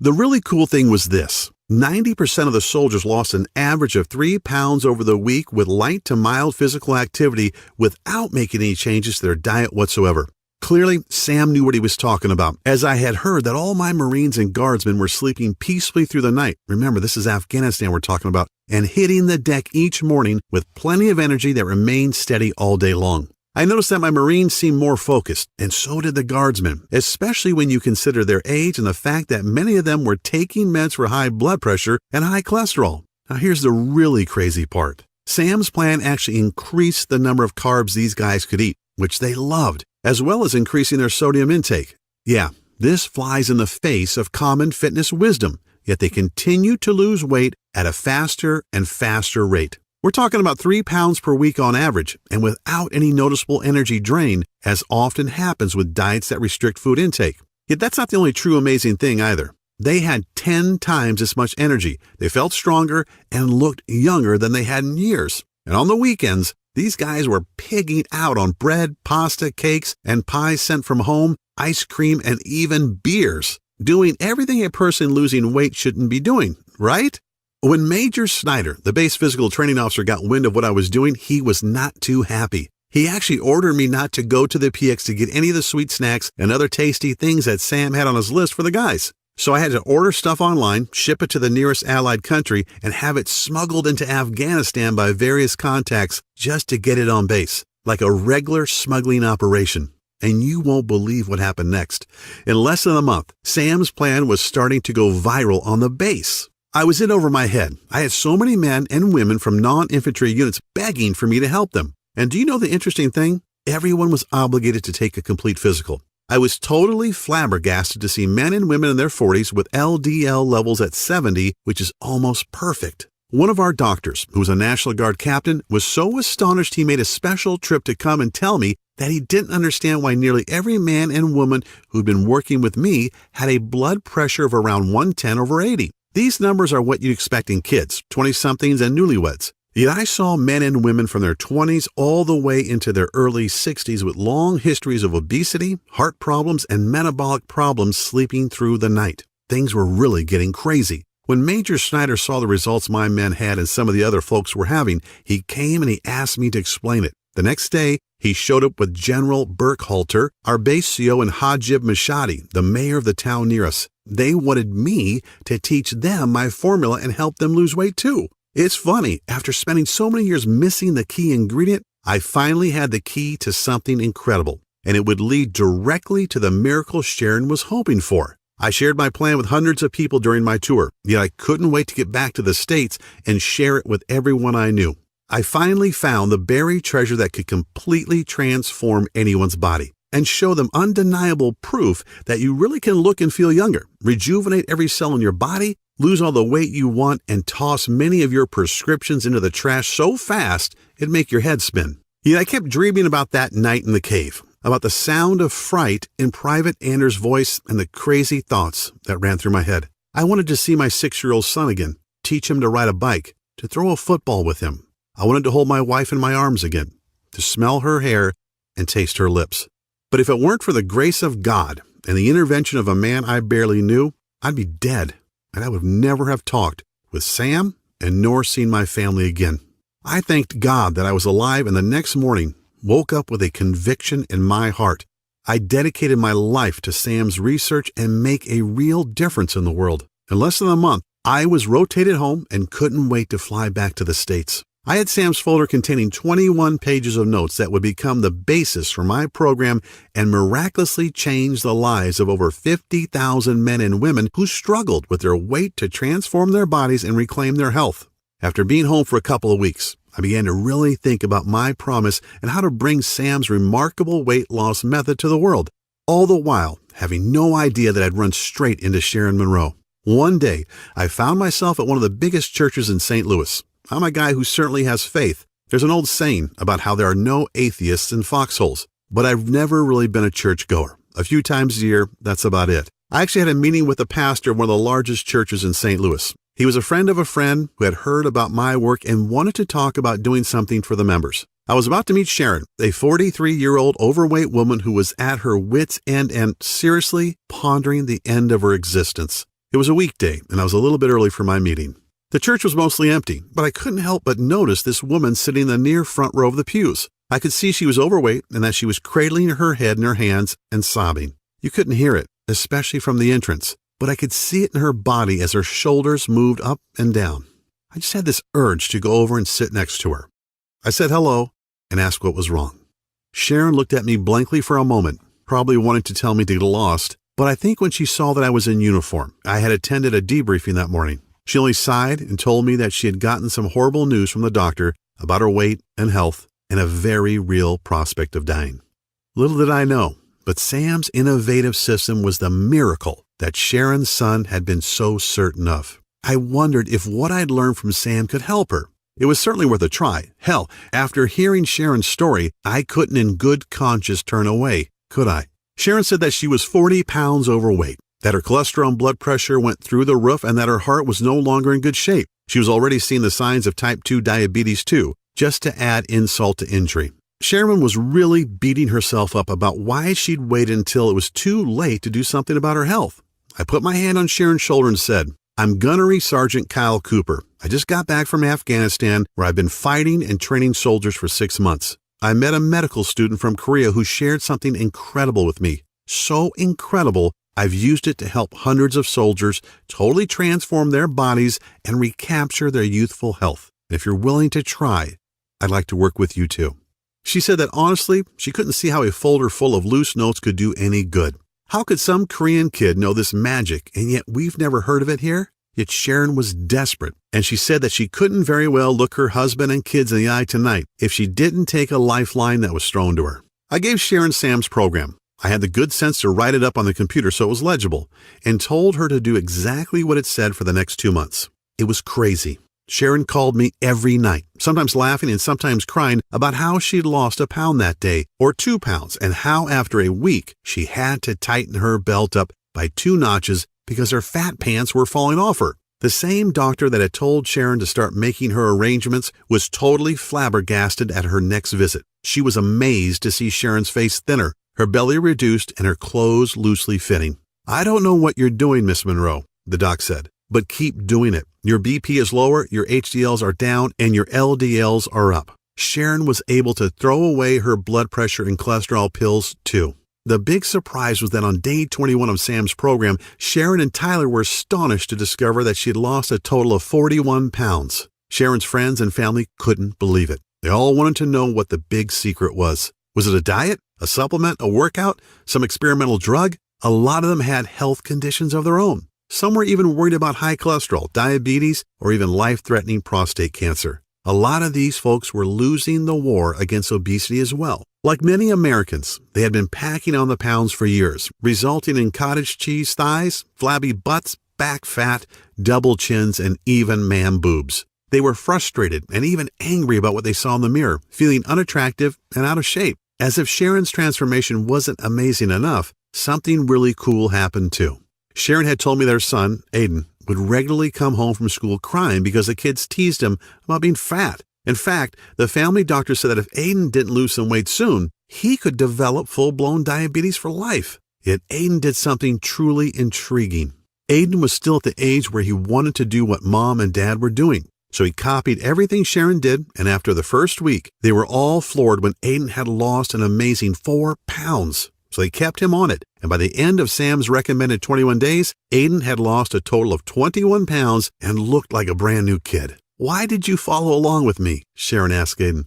The really cool thing was this. 90% of the soldiers lost an average of 3 pounds over the week with light to mild physical activity without making any changes to their diet whatsoever. Clearly, Sam knew what he was talking about, as I had heard that all my Marines and Guardsmen were sleeping peacefully through the night. Remember, this is Afghanistan we're talking about, and hitting the deck each morning with plenty of energy that remained steady all day long. I noticed that my Marines seemed more focused, and so did the Guardsmen, especially when you consider their age and the fact that many of them were taking meds for high blood pressure and high cholesterol. Now here's the really crazy part. Sam's plan actually increased the number of carbs these guys could eat, which they loved, as well as increasing their sodium intake. Yeah, this flies in the face of common fitness wisdom, yet they continue to lose weight at a faster and faster rate. We're talking about 3 pounds per week on average, and without any noticeable energy drain, as often happens with diets that restrict food intake. Yet that's not the only true amazing thing either. They had 10 times as much energy, they felt stronger, and looked younger than they had in years. And on the weekends, these guys were pigging out on bread, pasta, cakes, and pies sent from home, ice cream, and even beers, doing everything a person losing weight shouldn't be doing, right? When Major Snyder, the base physical training officer, got wind of what I was doing, he was not too happy. He actually ordered me not to go to the PX to get any of the sweet snacks and other tasty things that Sam had on his list for the guys. So I had to order stuff online, ship it to the nearest allied country, and have it smuggled into Afghanistan by various contacts just to get it on base, like a regular smuggling operation. And you won't believe what happened next. In less than a month, Sam's plan was starting to go viral on the base. I was in over my head. I had so many men and women from non-infantry units begging for me to help them. And do you know the interesting thing? Everyone was obligated to take a complete physical. I was totally flabbergasted to see men and women in their 40s with LDL levels at 70, which is almost perfect. One of our doctors, who was a National Guard captain, was so astonished he made a special trip to come and tell me that he didn't understand why nearly every man and woman who'd been working with me had a blood pressure of around 110/80. These numbers are what you'd expect in kids, 20-somethings, and newlyweds. Yet I saw men and women from their 20s all the way into their early 60s with long histories of obesity, heart problems, and metabolic problems sleeping through the night. Things were really getting crazy. When Major Snyder saw the results my men had and some of the other folks were having, he came and he asked me to explain it. The next day, he showed up with General Burkhalter, Arbasio, and Hajib Mashadi, the mayor of the town near us. They wanted me to teach them my formula and help them lose weight too. It's funny, after spending so many years missing the key ingredient, I finally had the key to something incredible, and it would lead directly to the miracle Sharon was hoping for. I shared my plan with hundreds of people during my tour, yet I couldn't wait to get back to the States and share it with everyone I knew. I finally found the buried treasure that could completely transform anyone's body and show them undeniable proof that you really can look and feel younger, rejuvenate every cell in your body, lose all the weight you want, and toss many of your prescriptions into the trash so fast it'd make your head spin. Yet I kept dreaming about that night in the cave, about the sound of fright in Private Anders' voice and the crazy thoughts that ran through my head. I wanted to see my 6-year-old son again, teach him to ride a bike, to throw a football with him. I wanted to hold my wife in my arms again, to smell her hair and taste her lips. But if it weren't for the grace of God and the intervention of a man I barely knew, I'd be dead, and I would never have talked with Sam and nor seen my family again. I thanked God that I was alive, and the next morning woke up with a conviction in my heart. I dedicated my life to Sam's research and make a real difference in the world. In less than a month, I was rotated home and couldn't wait to fly back to the States. I had Sam's folder containing 21 pages of notes that would become the basis for my program and miraculously change the lives of over 50,000 men and women who struggled with their weight to transform their bodies and reclaim their health. After being home for a couple of weeks, I began to really think about my promise and how to bring Sam's remarkable weight loss method to the world, all the while having no idea that I'd run straight into Sharon Monroe. One day, I found myself at one of the biggest churches in St. Louis. I'm a guy who certainly has faith. There's an old saying about how there are no atheists in foxholes, but I've never really been a churchgoer. A few times a year, that's about it. I actually had a meeting with the pastor of one of the largest churches in St. Louis. He was a friend of a friend who had heard about my work and wanted to talk about doing something for the members. I was about to meet Sharon, a 43-year-old overweight woman who was at her wit's end and seriously pondering the end of her existence. It was a weekday, and I was a little bit early for my meeting. The church was mostly empty, but I couldn't help but notice this woman sitting in the near front row of the pews. I could see she was overweight and that she was cradling her head in her hands and sobbing. You couldn't hear it, especially from the entrance, but I could see it in her body as her shoulders moved up and down. I just had this urge to go over and sit next to her. I said hello and asked what was wrong. Sharon looked at me blankly for a moment, probably wanting to tell me to get lost, but I think when she saw that I was in uniform, I had attended a debriefing that morning. She only sighed and told me that she had gotten some horrible news from the doctor about her weight and health and a very real prospect of dying. Little did I know, but Sam's innovative system was the miracle that Sharon's son had been so certain of. I wondered if what I'd learned from Sam could help her. It was certainly worth a try. Hell, after hearing Sharon's story, I couldn't in good conscience turn away, could I? Sharon said that she was 40 pounds overweight, that her cholesterol and blood pressure went through the roof, and that her heart was no longer in good shape. She was already seeing the signs of type 2 diabetes too, just to add insult to injury. Sharon was really beating herself up about why she'd waited until it was too late to do something about her health. I put my hand on Sharon's shoulder and said, "I'm Gunnery Sergeant Kyle Cooper. I just got back from Afghanistan, where I've been fighting and training soldiers for 6 months. I met a medical student from Korea who shared something incredible with me. So incredible, I've used it to help hundreds of soldiers totally transform their bodies and recapture their youthful health. If you're willing to try, I'd like to work with you too." She said that honestly, she couldn't see how a folder full of loose notes could do any good. How could some Korean kid know this magic, and yet we've never heard of it here? Yet Sharon was desperate, and she said that she couldn't very well look her husband and kids in the eye tonight if she didn't take a lifeline that was thrown to her. I gave Sharon Sam's program. I had the good sense to write it up on the computer so it was legible, and told her to do exactly what it said for the next 2 months. It was crazy. Sharon called me every night, sometimes laughing and sometimes crying about how she'd lost a pound that day, or 2 pounds, and how after a week she had to tighten her belt up by 2 notches because her fat pants were falling off her. The same doctor that had told Sharon to start making her arrangements was totally flabbergasted at her next visit. She was amazed to see Sharon's face thinner, her belly reduced, and her clothes loosely fitting. "I don't know what you're doing, Miss Monroe," the doc said, "but keep doing it. Your BP is lower, your HDLs are down, and your LDLs are up. Sharon was able to throw away her blood pressure and cholesterol pills too. The big surprise was that on day 21 of Sam's program, Sharon and Tyler were astonished to discover that she had lost a total of 41 pounds. Sharon's friends and family couldn't believe it. They all wanted to know what the big secret was. Was it a diet, a supplement, a workout, some experimental drug? A lot of them had health conditions of their own. Some were even worried about high cholesterol, diabetes, or even life-threatening prostate cancer. A lot of these folks were losing the war against obesity as well. Like many Americans, they had been packing on the pounds for years, resulting in cottage cheese thighs, flabby butts, back fat, double chins, and even man boobs. They were frustrated and even angry about what they saw in the mirror, feeling unattractive and out of shape. As if Sharon's transformation wasn't amazing enough, something really cool happened too. Sharon had told me their son, Aiden, would regularly come home from school crying because the kids teased him about being fat. In fact, the family doctor said that if Aiden didn't lose some weight soon, he could develop full-blown diabetes for life. Yet Aiden did something truly intriguing. Aiden was still at the age where he wanted to do what mom and dad were doing. So he copied everything Sharon did, and after the first week, they were all floored when Aiden had lost an amazing 4 pounds. So they kept him on it, and by the end of Sam's recommended 21 days, Aiden had lost a total of 21 pounds and looked like a brand new kid. "Why did you follow along with me?" Sharon asked Aiden.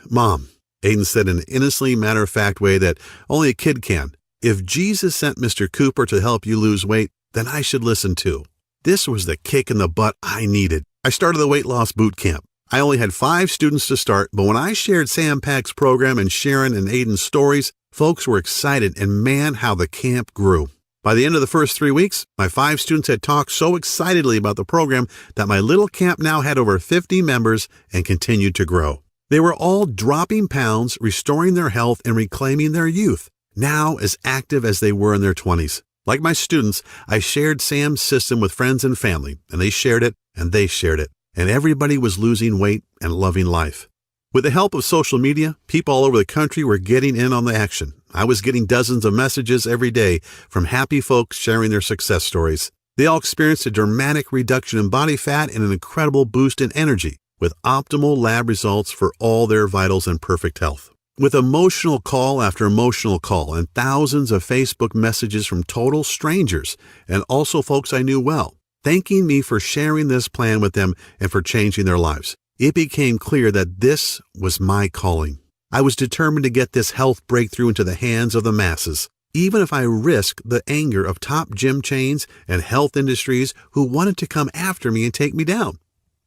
"Mom," Aiden said in an innocently matter-of-fact way that only a kid can, "if Jesus sent Mr. Cooper to help you lose weight, then I should listen too." This was the kick in the butt I needed. I started the weight loss boot camp. I only had 5 students to start, but when I shared Sam Pack's program and Sharon and Aiden's stories, folks were excited, and man, how the camp grew. By the end of the first 3 weeks, my 5 students had talked so excitedly about the program that my little camp now had over 50 members and continued to grow. They were all dropping pounds, restoring their health, and reclaiming their youth, now as active as they were in their 20s. Like my students, I shared Sam's system with friends and family, and they shared it, and they shared it, and everybody was losing weight and loving life. With the help of social media, people all over the country were getting in on the action. I was getting dozens of messages every day from happy folks sharing their success stories. They all experienced a dramatic reduction in body fat and an incredible boost in energy, with optimal lab results for all their vitals and perfect health. With emotional call after emotional call and thousands of Facebook messages from total strangers and also folks I knew well, thanking me for sharing this plan with them and for changing their lives, it became clear that this was my calling. I was determined to get this health breakthrough into the hands of the masses, even if I risked the anger of top gym chains and health industries who wanted to come after me and take me down.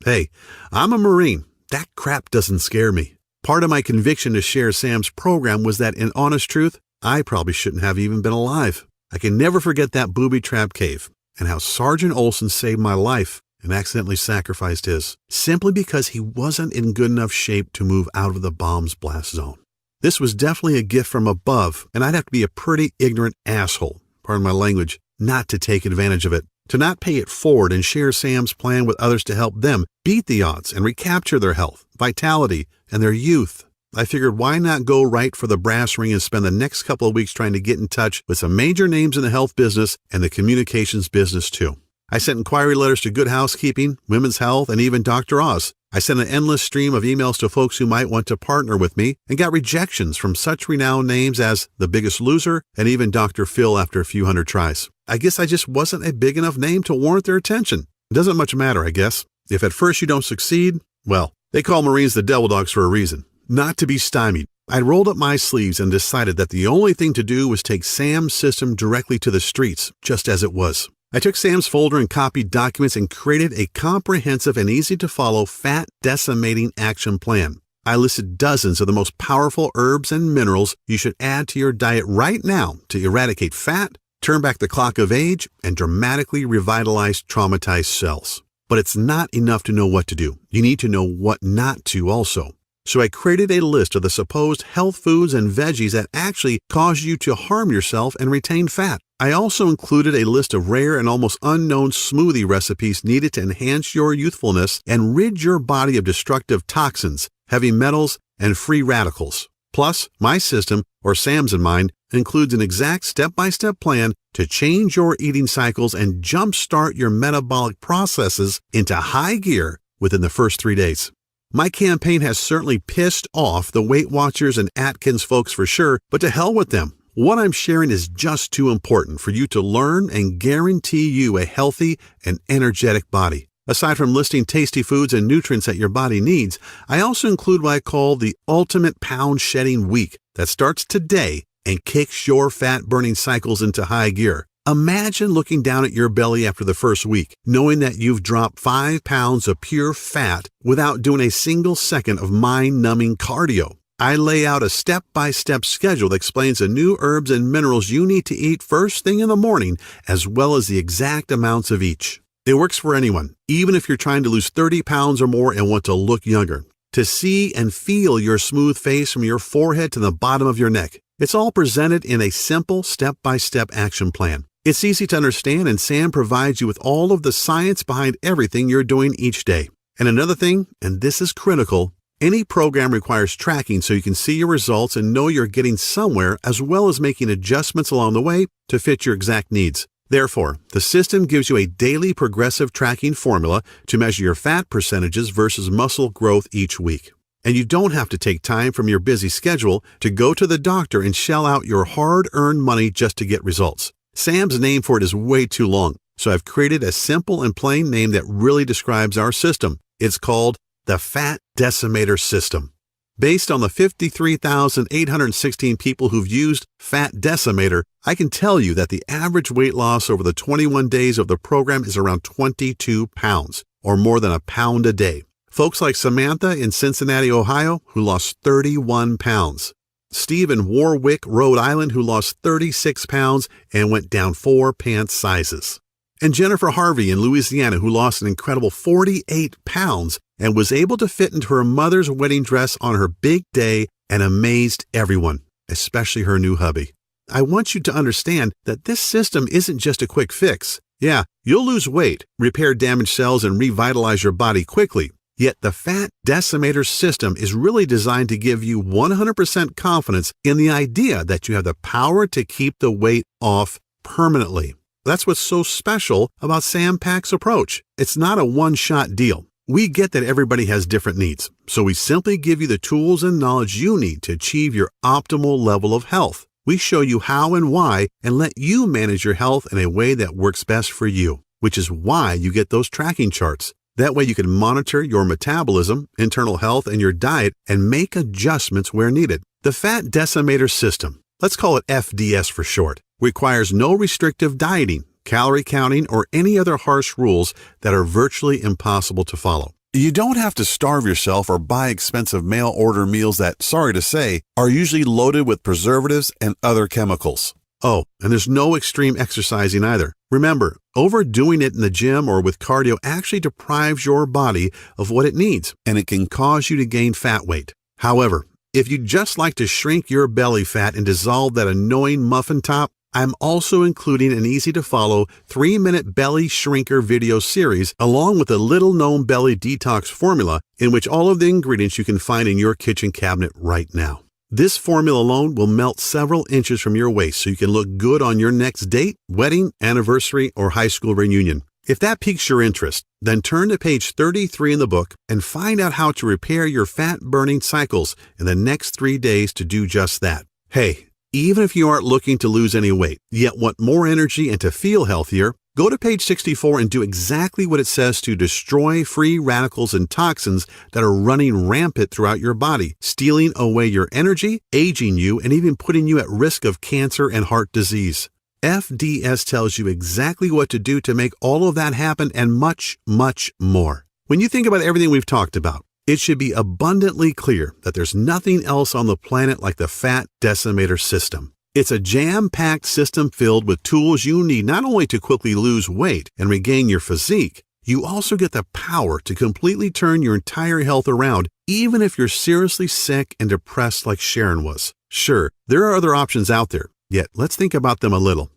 Hey, I'm a Marine. That crap doesn't scare me. Part of my conviction to share Sam's program was that, in honest truth, I probably shouldn't have even been alive. I can never forget that booby trap cave and how Sergeant Olson saved my life and accidentally sacrificed his, simply because he wasn't in good enough shape to move out of the bomb's blast zone. This was definitely a gift from above, and I'd have to be a pretty ignorant asshole, pardon my language, not to take advantage of it, to not pay it forward and share Sam's plan with others to help them beat the odds and recapture their health, vitality, and their youth. I figured, why not go right for the brass ring and spend the next couple of weeks trying to get in touch with some major names in the health business and the communications business too. I sent inquiry letters to Good Housekeeping, Women's Health, and even Dr. Oz. I sent an endless stream of emails to folks who might want to partner with me and got rejections from such renowned names as The Biggest Loser and even Dr. Phil after a few hundred tries. I guess I just wasn't a big enough name to warrant their attention. It doesn't much matter, I guess. If at first you don't succeed, well, they call Marines the devil dogs for a reason. Not to be stymied, I rolled up my sleeves and decided that the only thing to do was take Sam's system directly to the streets, just as it was. I took Sam's folder and copied documents and created a comprehensive and easy-to-follow fat decimating action plan. I listed dozens of the most powerful herbs and minerals you should add to your diet right now to eradicate fat, turn back the clock of age, and dramatically revitalize traumatized cells. But it's not enough to know what to do. You need to know what not to also. So I created a list of the supposed health foods and veggies that actually cause you to harm yourself and retain fat. I also included a list of rare and almost unknown smoothie recipes needed to enhance your youthfulness and rid your body of destructive toxins, heavy metals, and free radicals. Plus, my system, or Sam's in mine, includes an exact step-by-step plan to change your eating cycles and jumpstart your metabolic processes into high gear within the first 3 days. My campaign has certainly pissed off the Weight Watchers and Atkins folks for sure, but to hell with them. What I'm sharing is just too important for you to learn and guarantee you a healthy and energetic body. Aside from listing tasty foods and nutrients that your body needs, I also include what I call the Ultimate Pound Shedding Week that starts today and kicks your fat-burning cycles into high gear. Imagine looking down at your belly after the first week, knowing that you've dropped 5 pounds of pure fat without doing a single second of mind-numbing cardio. I lay out a step-by-step schedule that explains the new herbs and minerals you need to eat first thing in the morning, as well as the exact amounts of each. It works for anyone, even if you're trying to lose 30 pounds or more and want to look younger. To see and feel your smooth face from your forehead to the bottom of your neck. It's all presented in a simple step-by-step action plan. It's easy to understand, and Sam provides you with all of the science behind everything you're doing each day. And another thing, and this is critical, any program requires tracking so you can see your results and know you're getting somewhere, as well as making adjustments along the way to fit your exact needs. Therefore, the system gives you a daily progressive tracking formula to measure your fat percentages versus muscle growth each week. And you don't have to take time from your busy schedule to go to the doctor and shell out your hard-earned money just to get results. Sam's name for it is way too long, so I've created a simple and plain name that really describes our system. It's called the Fat Decimator System. Based on the 53,816 people who've used Fat Decimator, I can tell you that the average weight loss over the 21 days of the program is around 22 pounds, or more than a pound a day. Folks like Samantha in Cincinnati, Ohio, who lost 31 pounds. Steve in Warwick, Rhode Island, who lost 36 pounds and went down 4 pant sizes. And Jennifer Harvey in Louisiana, who lost an incredible 48 pounds and was able to fit into her mother's wedding dress on her big day and amazed everyone, especially her new hubby. I want you to understand that this system isn't just a quick fix. Yeah, you'll lose weight, repair damaged cells, and revitalize your body quickly. Yet the Fat Decimator system is really designed to give you 100% confidence in the idea that you have the power to keep the weight off permanently. That's what's so special about Sam Pak's approach. It's not a one-shot deal. We get that everybody has different needs, so we simply give you the tools and knowledge you need to achieve your optimal level of health. We show you how and why and let you manage your health in a way that works best for you, which is why you get those tracking charts. That way you can monitor your metabolism, internal health, and your diet and make adjustments where needed. The Fat Decimator System, let's call it FDS for short, requires no restrictive dieting, calorie counting, or any other harsh rules that are virtually impossible to follow. You don't have to starve yourself or buy expensive mail-order meals that, sorry to say, are usually loaded with preservatives and other chemicals. Oh, and there's no extreme exercising either. Remember, overdoing it in the gym or with cardio actually deprives your body of what it needs, and it can cause you to gain fat weight. However, if you'd just like to shrink your belly fat and dissolve that annoying muffin top, I'm also including an easy-to-follow 3-minute belly shrinker video series along with a little-known belly detox formula in which all of the ingredients you can find in your kitchen cabinet right now. This formula alone will melt several inches from your waist so you can look good on your next date, wedding, anniversary, or high school reunion. If that piques your interest, then turn to page 33 in the book and find out how to repair your fat-burning cycles in the next 3 days to do just that. Hey, even if you aren't looking to lose any weight, yet want more energy and to feel healthier, go to page 64 and do exactly what it says to destroy free radicals and toxins that are running rampant throughout your body, stealing away your energy, aging you, and even putting you at risk of cancer and heart disease. FDS tells you exactly what to do to make all of that happen and much, much more. When you think about everything we've talked about, it should be abundantly clear that there's nothing else on the planet like the Fat Decimator system. It's a jam-packed system filled with tools you need not only to quickly lose weight and regain your physique, you also get the power to completely turn your entire health around, even if you're seriously sick and depressed like Sharon was. Sure, there are other options out there, yet let's think about them a little.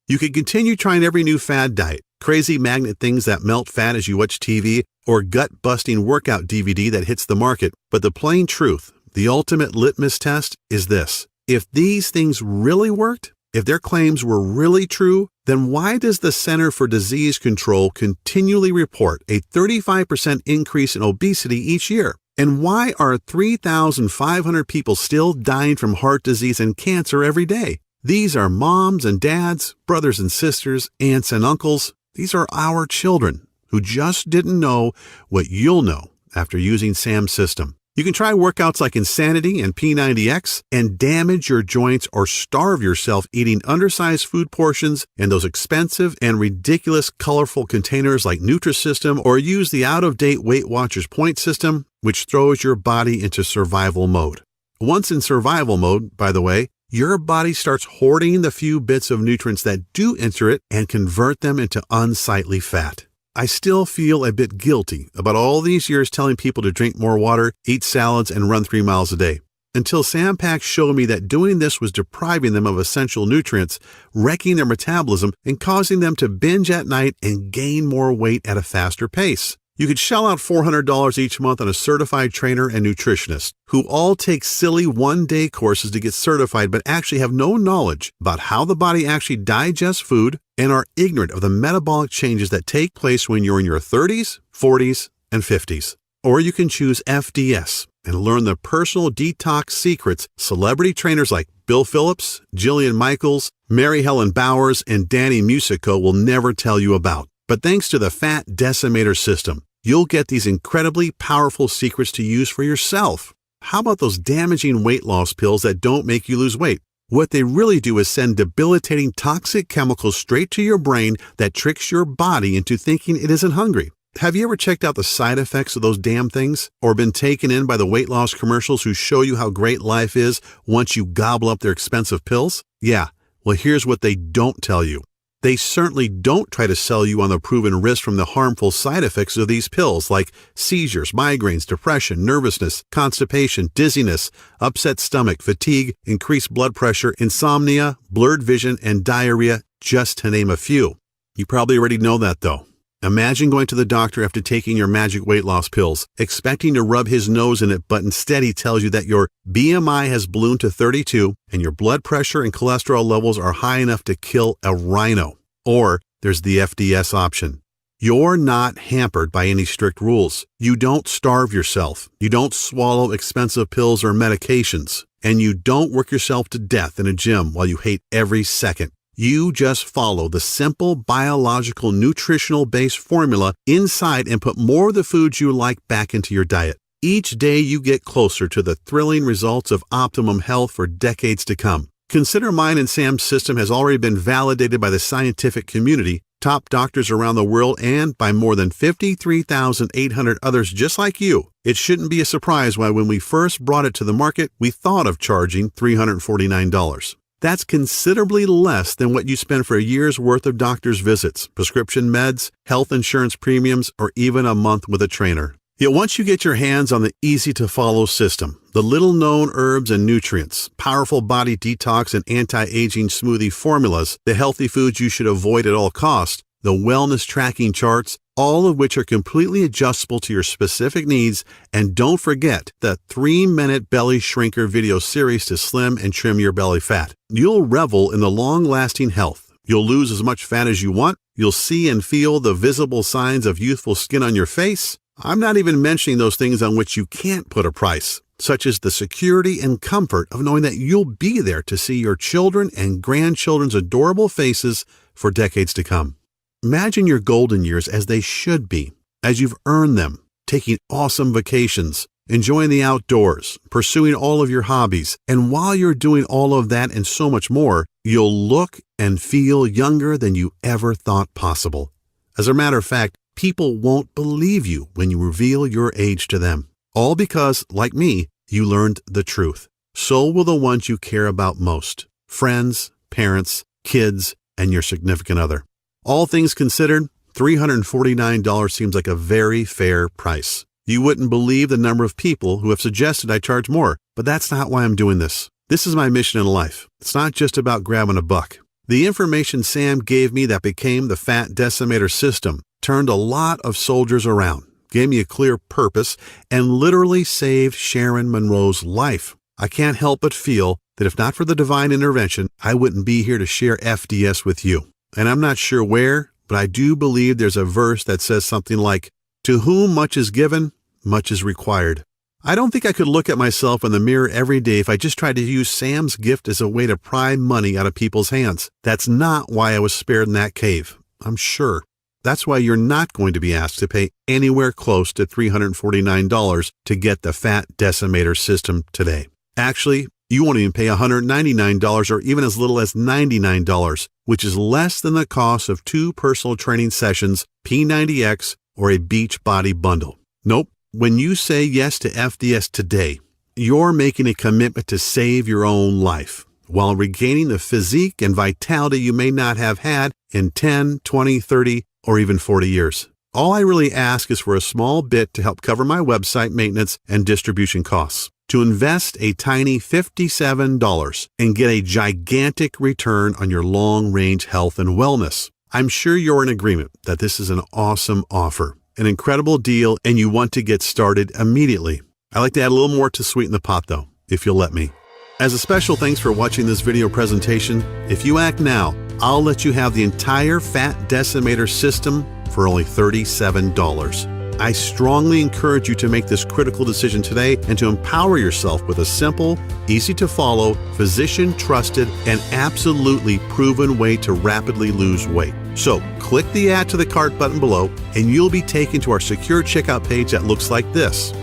You could continue trying every new fad diet, crazy magnet things that melt fat as you watch TV, or gut-busting workout DVD that hits the market, but the plain truth, the ultimate litmus test, is this. If these things really worked, if their claims were really true, then why does the Center for Disease Control continually report a 35% increase in obesity each year? And why are 3,500 people still dying from heart disease and cancer every day? These are moms and dads, brothers and sisters, aunts and uncles. These are our children who just didn't know what you'll know after using Sam's system. You can try workouts like Insanity and P90X and damage your joints or starve yourself eating undersized food portions in those expensive and ridiculous colorful containers like Nutrisystem, or use the out-of-date Weight Watchers point system, which throws your body into survival mode. Once in survival mode, by the way, your body starts hoarding the few bits of nutrients that do enter it and convert them into unsightly fat. I still feel a bit guilty about all these years telling people to drink more water, eat salads, and run 3 miles a day, until Sam Pack showed me that doing this was depriving them of essential nutrients, wrecking their metabolism, and causing them to binge at night and gain more weight at a faster pace. You could shell out $400 each month on a certified trainer and nutritionist who all take silly one-day courses to get certified but actually have no knowledge about how the body actually digests food and are ignorant of the metabolic changes that take place when you're in your 30s, 40s, and 50s. Or you can choose FDS and learn the personal detox secrets celebrity trainers like Bill Phillips, Jillian Michaels, Mary Helen Bowers, and Danny Musico will never tell you about. But thanks to the Fat Decimator system, you'll get these incredibly powerful secrets to use for yourself. How about those damaging weight loss pills that don't make you lose weight? What they really do is send debilitating toxic chemicals straight to your brain that tricks your body into thinking it isn't hungry. Have you ever checked out the side effects of those damn things? Or been taken in by the weight loss commercials who show you how great life is once you gobble up their expensive pills? Yeah, well, here's what they don't tell you. They certainly don't try to sell you on the proven risk from the harmful side effects of these pills like seizures, migraines, depression, nervousness, constipation, dizziness, upset stomach, fatigue, increased blood pressure, insomnia, blurred vision, and diarrhea, just to name a few. You probably already know that though. Imagine going to the doctor after taking your magic weight loss pills, expecting to rub his nose in it, but instead he tells you that your BMI has ballooned to 32 and your blood pressure and cholesterol levels are high enough to kill a rhino. Or there's the FDS option. You're not hampered by any strict rules. You don't starve yourself. You don't swallow expensive pills or medications. And you don't work yourself to death in a gym while you hate every second. You just follow the simple biological nutritional-based formula inside and put more of the foods you like back into your diet. Each day you get closer to the thrilling results of optimum health for decades to come. Consider mine and Sam's system has already been validated by the scientific community, top doctors around the world, and by more than 53,800 others just like you. It shouldn't be a surprise why when we first brought it to the market, we thought of charging $349. That's considerably less than what you spend for a year's worth of doctor's visits, prescription meds, health insurance premiums, or even a month with a trainer. Yet once you get your hands on the easy-to-follow system, the little-known herbs and nutrients, powerful body detox and anti-aging smoothie formulas, the healthy foods you should avoid at all costs, the wellness tracking charts, all of which are completely adjustable to your specific needs, and don't forget the 3-minute belly shrinker video series to slim and trim your belly fat. You'll revel in the long-lasting health. You'll lose as much fat as you want. You'll see and feel the visible signs of youthful skin on your face. I'm not even mentioning those things on which you can't put a price, such as the security and comfort of knowing that you'll be there to see your children and grandchildren's adorable faces for decades to come. Imagine your golden years as they should be, as you've earned them, taking awesome vacations, enjoying the outdoors, pursuing all of your hobbies, and while you're doing all of that and so much more, you'll look and feel younger than you ever thought possible. As a matter of fact, people won't believe you when you reveal your age to them. All because, like me, you learned the truth. So will the ones you care about most. Friends, parents, kids, and your significant other. All things considered, $349 seems like a very fair price. You wouldn't believe the number of people who have suggested I charge more, but that's not why I'm doing this. This is my mission in life. It's not just about grabbing a buck. The information Sam gave me that became the Fat Decimator system turned a lot of soldiers around, gave me a clear purpose, and literally saved Sharon Monroe's life. I can't help but feel that if not for the divine intervention, I wouldn't be here to share FDS with you. And I'm not sure where, but I do believe there's a verse that says something like, "To whom much is given, much is required." I don't think I could look at myself in the mirror every day if I just tried to use Sam's gift as a way to pry money out of people's hands. That's not why I was spared in that cave, I'm sure. That's why you're not going to be asked to pay anywhere close to $349 to get the Fat Decimator system today. Actually, you won't even pay $199 or even as little as $99, which is less than the cost of 2 personal training sessions, P90X, or a Beachbody bundle. Nope. When you say yes to FDS today, you're making a commitment to save your own life while regaining the physique and vitality you may not have had in 10, 20, 30, or even 40 years. All I really ask is for a small bit to help cover my website maintenance and distribution costs, to invest a tiny $57 and get a gigantic return on your long-range health and wellness. I'm sure you're in agreement that this is an awesome offer, an incredible deal, and you want to get started immediately. I like to add a little more to sweeten the pot though, if you'll let me. As a special thanks for watching this video presentation, if you act now, I'll let you have the entire Fat Decimator system for only $37. I strongly encourage you to make this critical decision today and to empower yourself with a simple, easy to follow, physician-trusted, and absolutely proven way to rapidly lose weight. So click the Add to the Cart button below and you'll be taken to our secure checkout page that looks like this.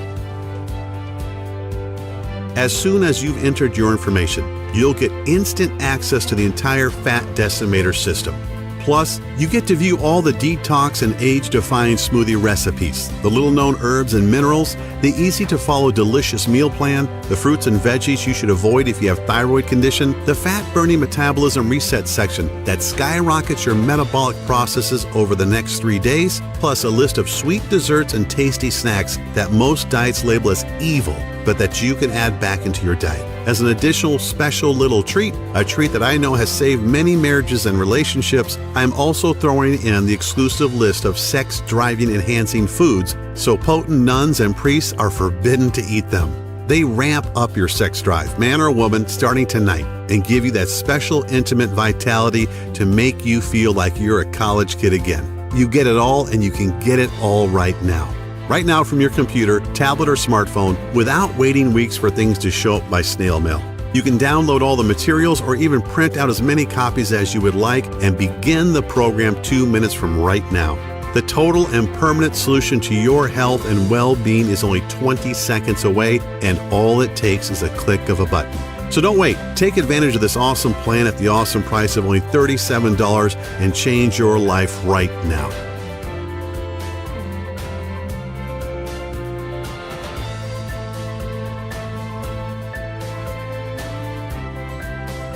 As soon as you've entered your information, you'll get instant access to the entire Fat Decimator system. Plus, you get to view all the detox and age-defying smoothie recipes, the little-known herbs and minerals, the easy-to-follow delicious meal plan, the fruits and veggies you should avoid if you have thyroid condition, the fat-burning metabolism reset section that skyrockets your metabolic processes over the next 3 days, plus a list of sweet desserts and tasty snacks that most diets label as evil, but that you can add back into your diet. As an additional special little treat, a treat that I know has saved many marriages and relationships, I'm also throwing in the exclusive list of sex-driving enhancing foods, so potent nuns and priests are forbidden to eat them. They ramp up your sex drive, man or woman, starting tonight, and give you that special intimate vitality to make you feel like you're a college kid again. You get it all, and you can get it all right now. Right now from your computer, tablet, or smartphone without waiting weeks for things to show up by snail mail. You can download all the materials or even print out as many copies as you would like and begin the program 2 minutes from right now. The total and permanent solution to your health and well-being is only 20 seconds away, and all it takes is a click of a button. So don't wait. Take advantage of this awesome plan at the awesome price of only $37 and change your life right now.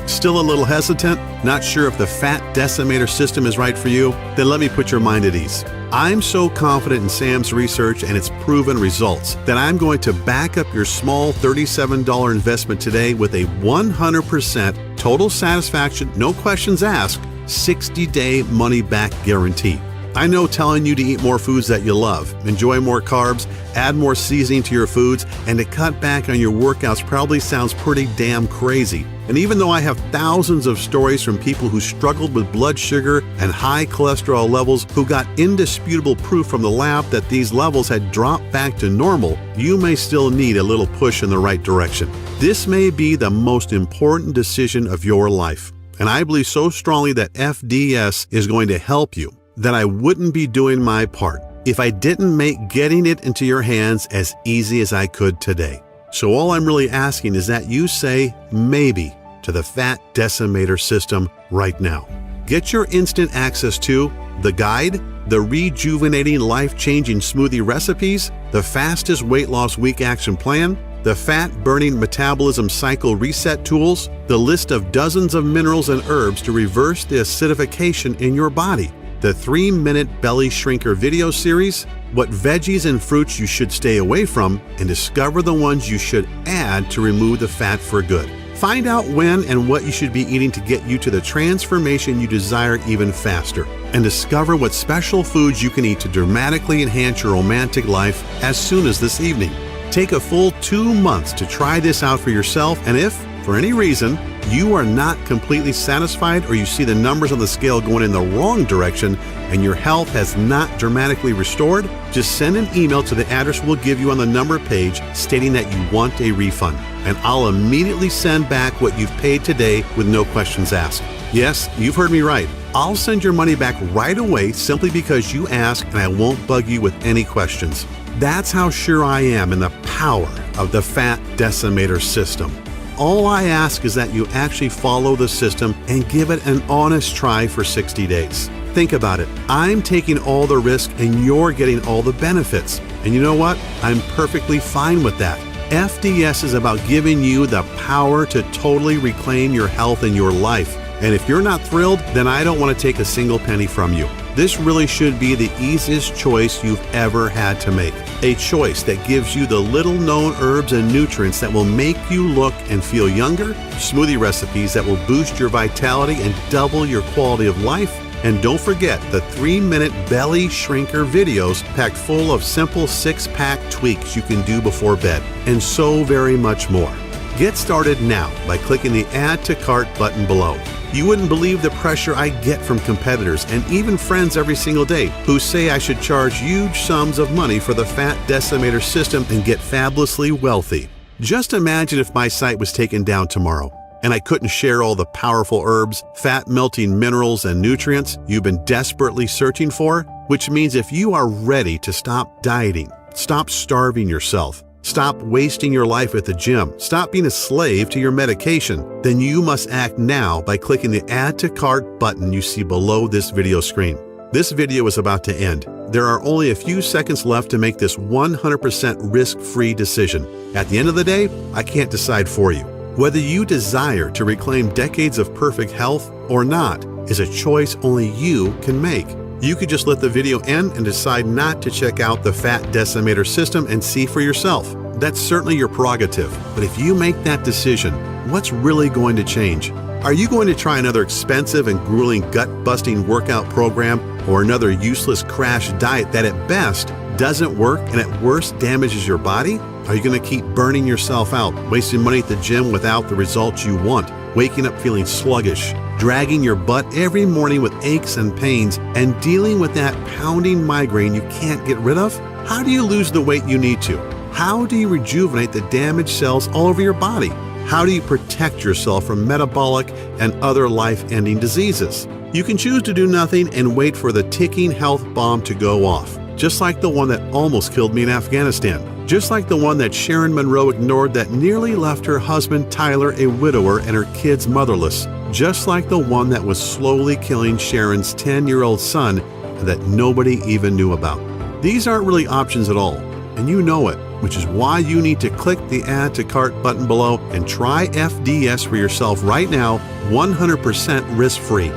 Still a little hesitant? Not sure if the Fat Decimator system is right for you? Then let me put your mind at ease. I'm so confident in Sam's research and its proven results that I'm going to back up your small $37 investment today with a 100% total satisfaction, no questions asked, 60-day money-back guarantee. I know telling you to eat more foods that you love, enjoy more carbs, add more seasoning to your foods, and to cut back on your workouts probably sounds pretty damn crazy. And even though I have thousands of stories from people who struggled with blood sugar and high cholesterol levels who got indisputable proof from the lab that these levels had dropped back to normal, you may still need a little push in the right direction. This may be the most important decision of your life, and I believe so strongly that FDS is going to help you that I wouldn't be doing my part if I didn't make getting it into your hands as easy as I could today. So all I'm really asking is that you say maybe to the Fat Decimator system right now. Get your instant access to the guide, the rejuvenating life-changing smoothie recipes, the fastest weight loss week action plan, the fat-burning metabolism cycle reset tools, the list of dozens of minerals and herbs to reverse the acidification in your body, the 3-minute belly shrinker video series, what veggies and fruits you should stay away from, and discover the ones you should add to remove the fat for good. Find out when and what you should be eating to get you to the transformation you desire even faster. And discover what special foods you can eat to dramatically enhance your romantic life as soon as this evening. Take a full 2 months to try this out for yourself, and if, for any reason, you are not completely satisfied or you see the numbers on the scale going in the wrong direction and your health has not dramatically restored, just send an email to the address we'll give you on the number page stating that you want a refund, and I'll immediately send back what you've paid today with no questions asked. Yes, you've heard me right. I'll send your money back right away simply because you asked, and I won't bug you with any questions. That's how sure I am in the power of the Fat Decimator system. All I ask is that you actually follow the system and give it an honest try for 60 days. Think about it. I'm taking all the risk and you're getting all the benefits. And you know what? I'm perfectly fine with that. FDS is about giving you the power to totally reclaim your health and your life. And if you're not thrilled, then I don't want to take a single penny from you. This really should be the easiest choice you've ever had to make. A choice that gives you the little-known herbs and nutrients that will make you look and feel younger, smoothie recipes that will boost your vitality and double your quality of life, and don't forget the 3-minute belly shrinker videos packed full of simple 6-pack tweaks you can do before bed, and so very much more. Get started now by clicking the Add to Cart button below. You wouldn't believe the pressure I get from competitors and even friends every single day who say I should charge huge sums of money for the Fat Decimator system and get fabulously wealthy. Just imagine if my site was taken down tomorrow and I couldn't share all the powerful herbs, fat-melting minerals, and nutrients you've been desperately searching for, which means if you are ready to stop dieting, stop starving yourself, stop wasting your life at the gym, stop being a slave to your medication, then you must act now by clicking the Add to Cart button you see below this video screen. This video is about to end. There are only a few seconds left to make this 100% risk-free decision. At the end of the day, I can't decide for you. Whether you desire to reclaim decades of perfect health or not is a choice only you can make. You could just let the video end and decide not to check out the Fat Decimator system and see for yourself. That's certainly your prerogative. But if you make that decision, what's really going to change? Are you going to try another expensive and grueling gut-busting workout program or another useless crash diet that at best doesn't work and at worst damages your body? Are you going to keep burning yourself out, wasting money at the gym without the results you want, waking up feeling sluggish, dragging your butt every morning with aches and pains, and dealing with that pounding migraine you can't get rid of? How do you lose the weight you need to? How do you rejuvenate the damaged cells all over your body? How do you protect yourself from metabolic and other life-ending diseases? You can choose to do nothing and wait for the ticking health bomb to go off, just like the one that almost killed me in Afghanistan. Just like the one that Sharon Monroe ignored that nearly left her husband Tyler a widower and her kids motherless. Just like the one that was slowly killing Sharon's 10-year-old son that nobody even knew about. These aren't really options at all, and you know it, which is why you need to click the Add to Cart button below and try FDS for yourself right now, 100% risk-free.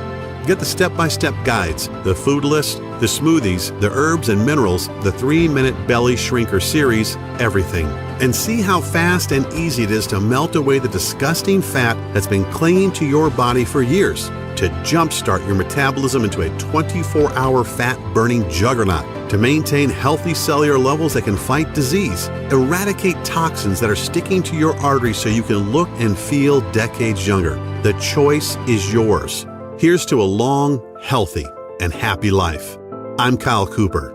Get the step-by-step guides, the food list, the smoothies, the herbs and minerals, the 3-minute belly shrinker series, everything. And see how fast and easy it is to melt away the disgusting fat that's been clinging to your body for years, to jumpstart your metabolism into a 24-hour fat-burning juggernaut, to maintain healthy cellular levels that can fight disease, eradicate toxins that are sticking to your arteries so you can look and feel decades younger. The choice is yours. Here's to a long, healthy, and happy life. I'm Kyle Cooper.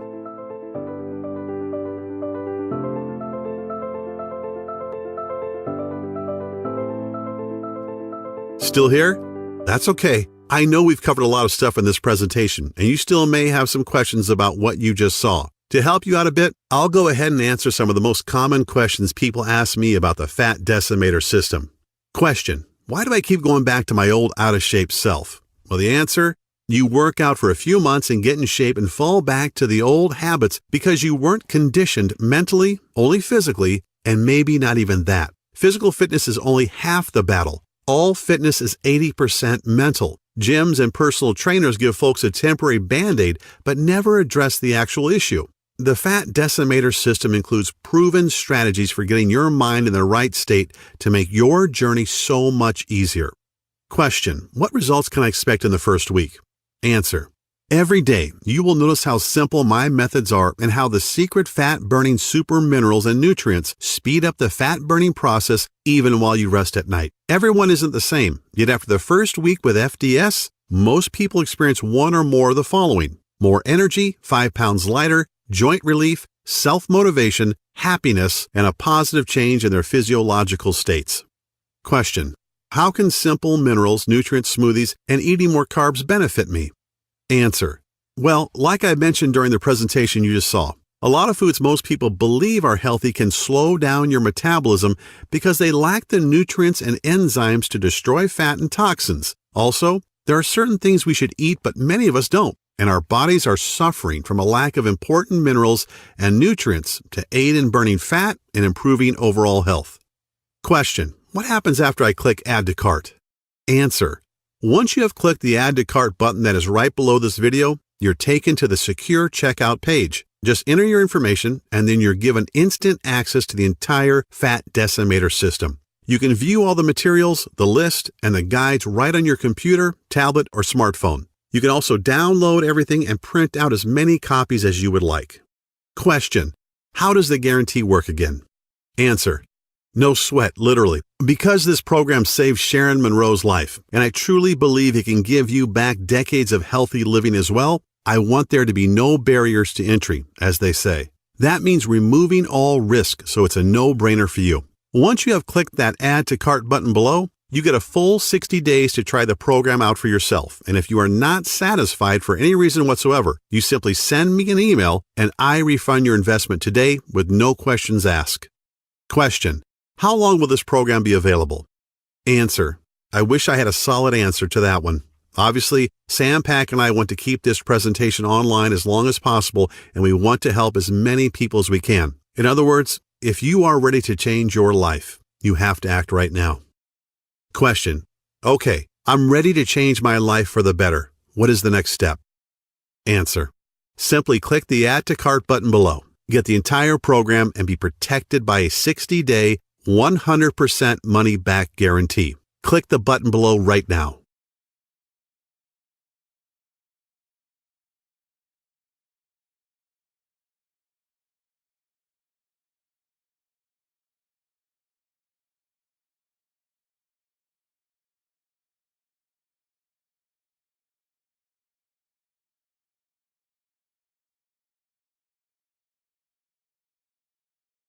Still here? That's okay. I know we've covered a lot of stuff in this presentation, and you still may have some questions about what you just saw. To help you out a bit, I'll go ahead and answer some of the most common questions people ask me about the Fat Decimator system. Question: why do I keep going back to my old out-of-shape self? Well, the answer: you work out for a few months and get in shape and fall back to the old habits because you weren't conditioned mentally, only physically, and maybe not even that. Physical fitness is only half the battle. All fitness is 80% mental. Gyms and personal trainers give folks a temporary Band-Aid, but never address the actual issue. The Fat Decimator system includes proven strategies for getting your mind in the right state to make your journey so much easier. Question: what results can I expect in the first week? Answer: every day you will notice how simple my methods are and how the secret fat-burning super minerals and nutrients speed up the fat-burning process even while you rest at night. Everyone isn't the same, yet after the first week with FDS, most people experience one or more of the following: more energy, 5 pounds lighter, joint relief, self-motivation, happiness, and a positive change in their physiological states. Question: how can simple minerals, nutrient smoothies, and eating more carbs benefit me? Answer: well, like I mentioned during the presentation you just saw, a lot of foods most people believe are healthy can slow down your metabolism because they lack the nutrients and enzymes to destroy fat and toxins. Also, there are certain things we should eat, but many of us don't, and our bodies are suffering from a lack of important minerals and nutrients to aid in burning fat and improving overall health. Question: what happens after I click Add to Cart? Answer: once you have clicked the Add to Cart button that is right below this video, you're taken to the secure checkout page. Just enter your information, and then you're given instant access to the entire Fat Decimator system. You can view all the materials, the list, and the guides right on your computer, tablet, or smartphone. You can also download everything and print out as many copies as you would like. Question: how does the guarantee work again? Answer: no sweat, literally. Because this program saved Sharon Monroe's life, and I truly believe it can give you back decades of healthy living as well, I want there to be no barriers to entry, as they say. That means removing all risk, so it's a no-brainer for you. Once you have clicked that Add to Cart button below, you get a full 60 days to try the program out for yourself, and if you are not satisfied for any reason whatsoever, you simply send me an email and I refund your investment today with no questions asked. Question: how long will this program be available? Answer: I wish I had a solid answer to that one. Obviously, Sam Pack and I want to keep this presentation online as long as possible, and we want to help as many people as we can. In other words, if you are ready to change your life, you have to act right now. Question: okay, I'm ready to change my life for the better. What is the next step? Answer: simply click the Add to Cart button below. Get the entire program and be protected by a 60-day, 100% money-back guarantee. Click the button below right now.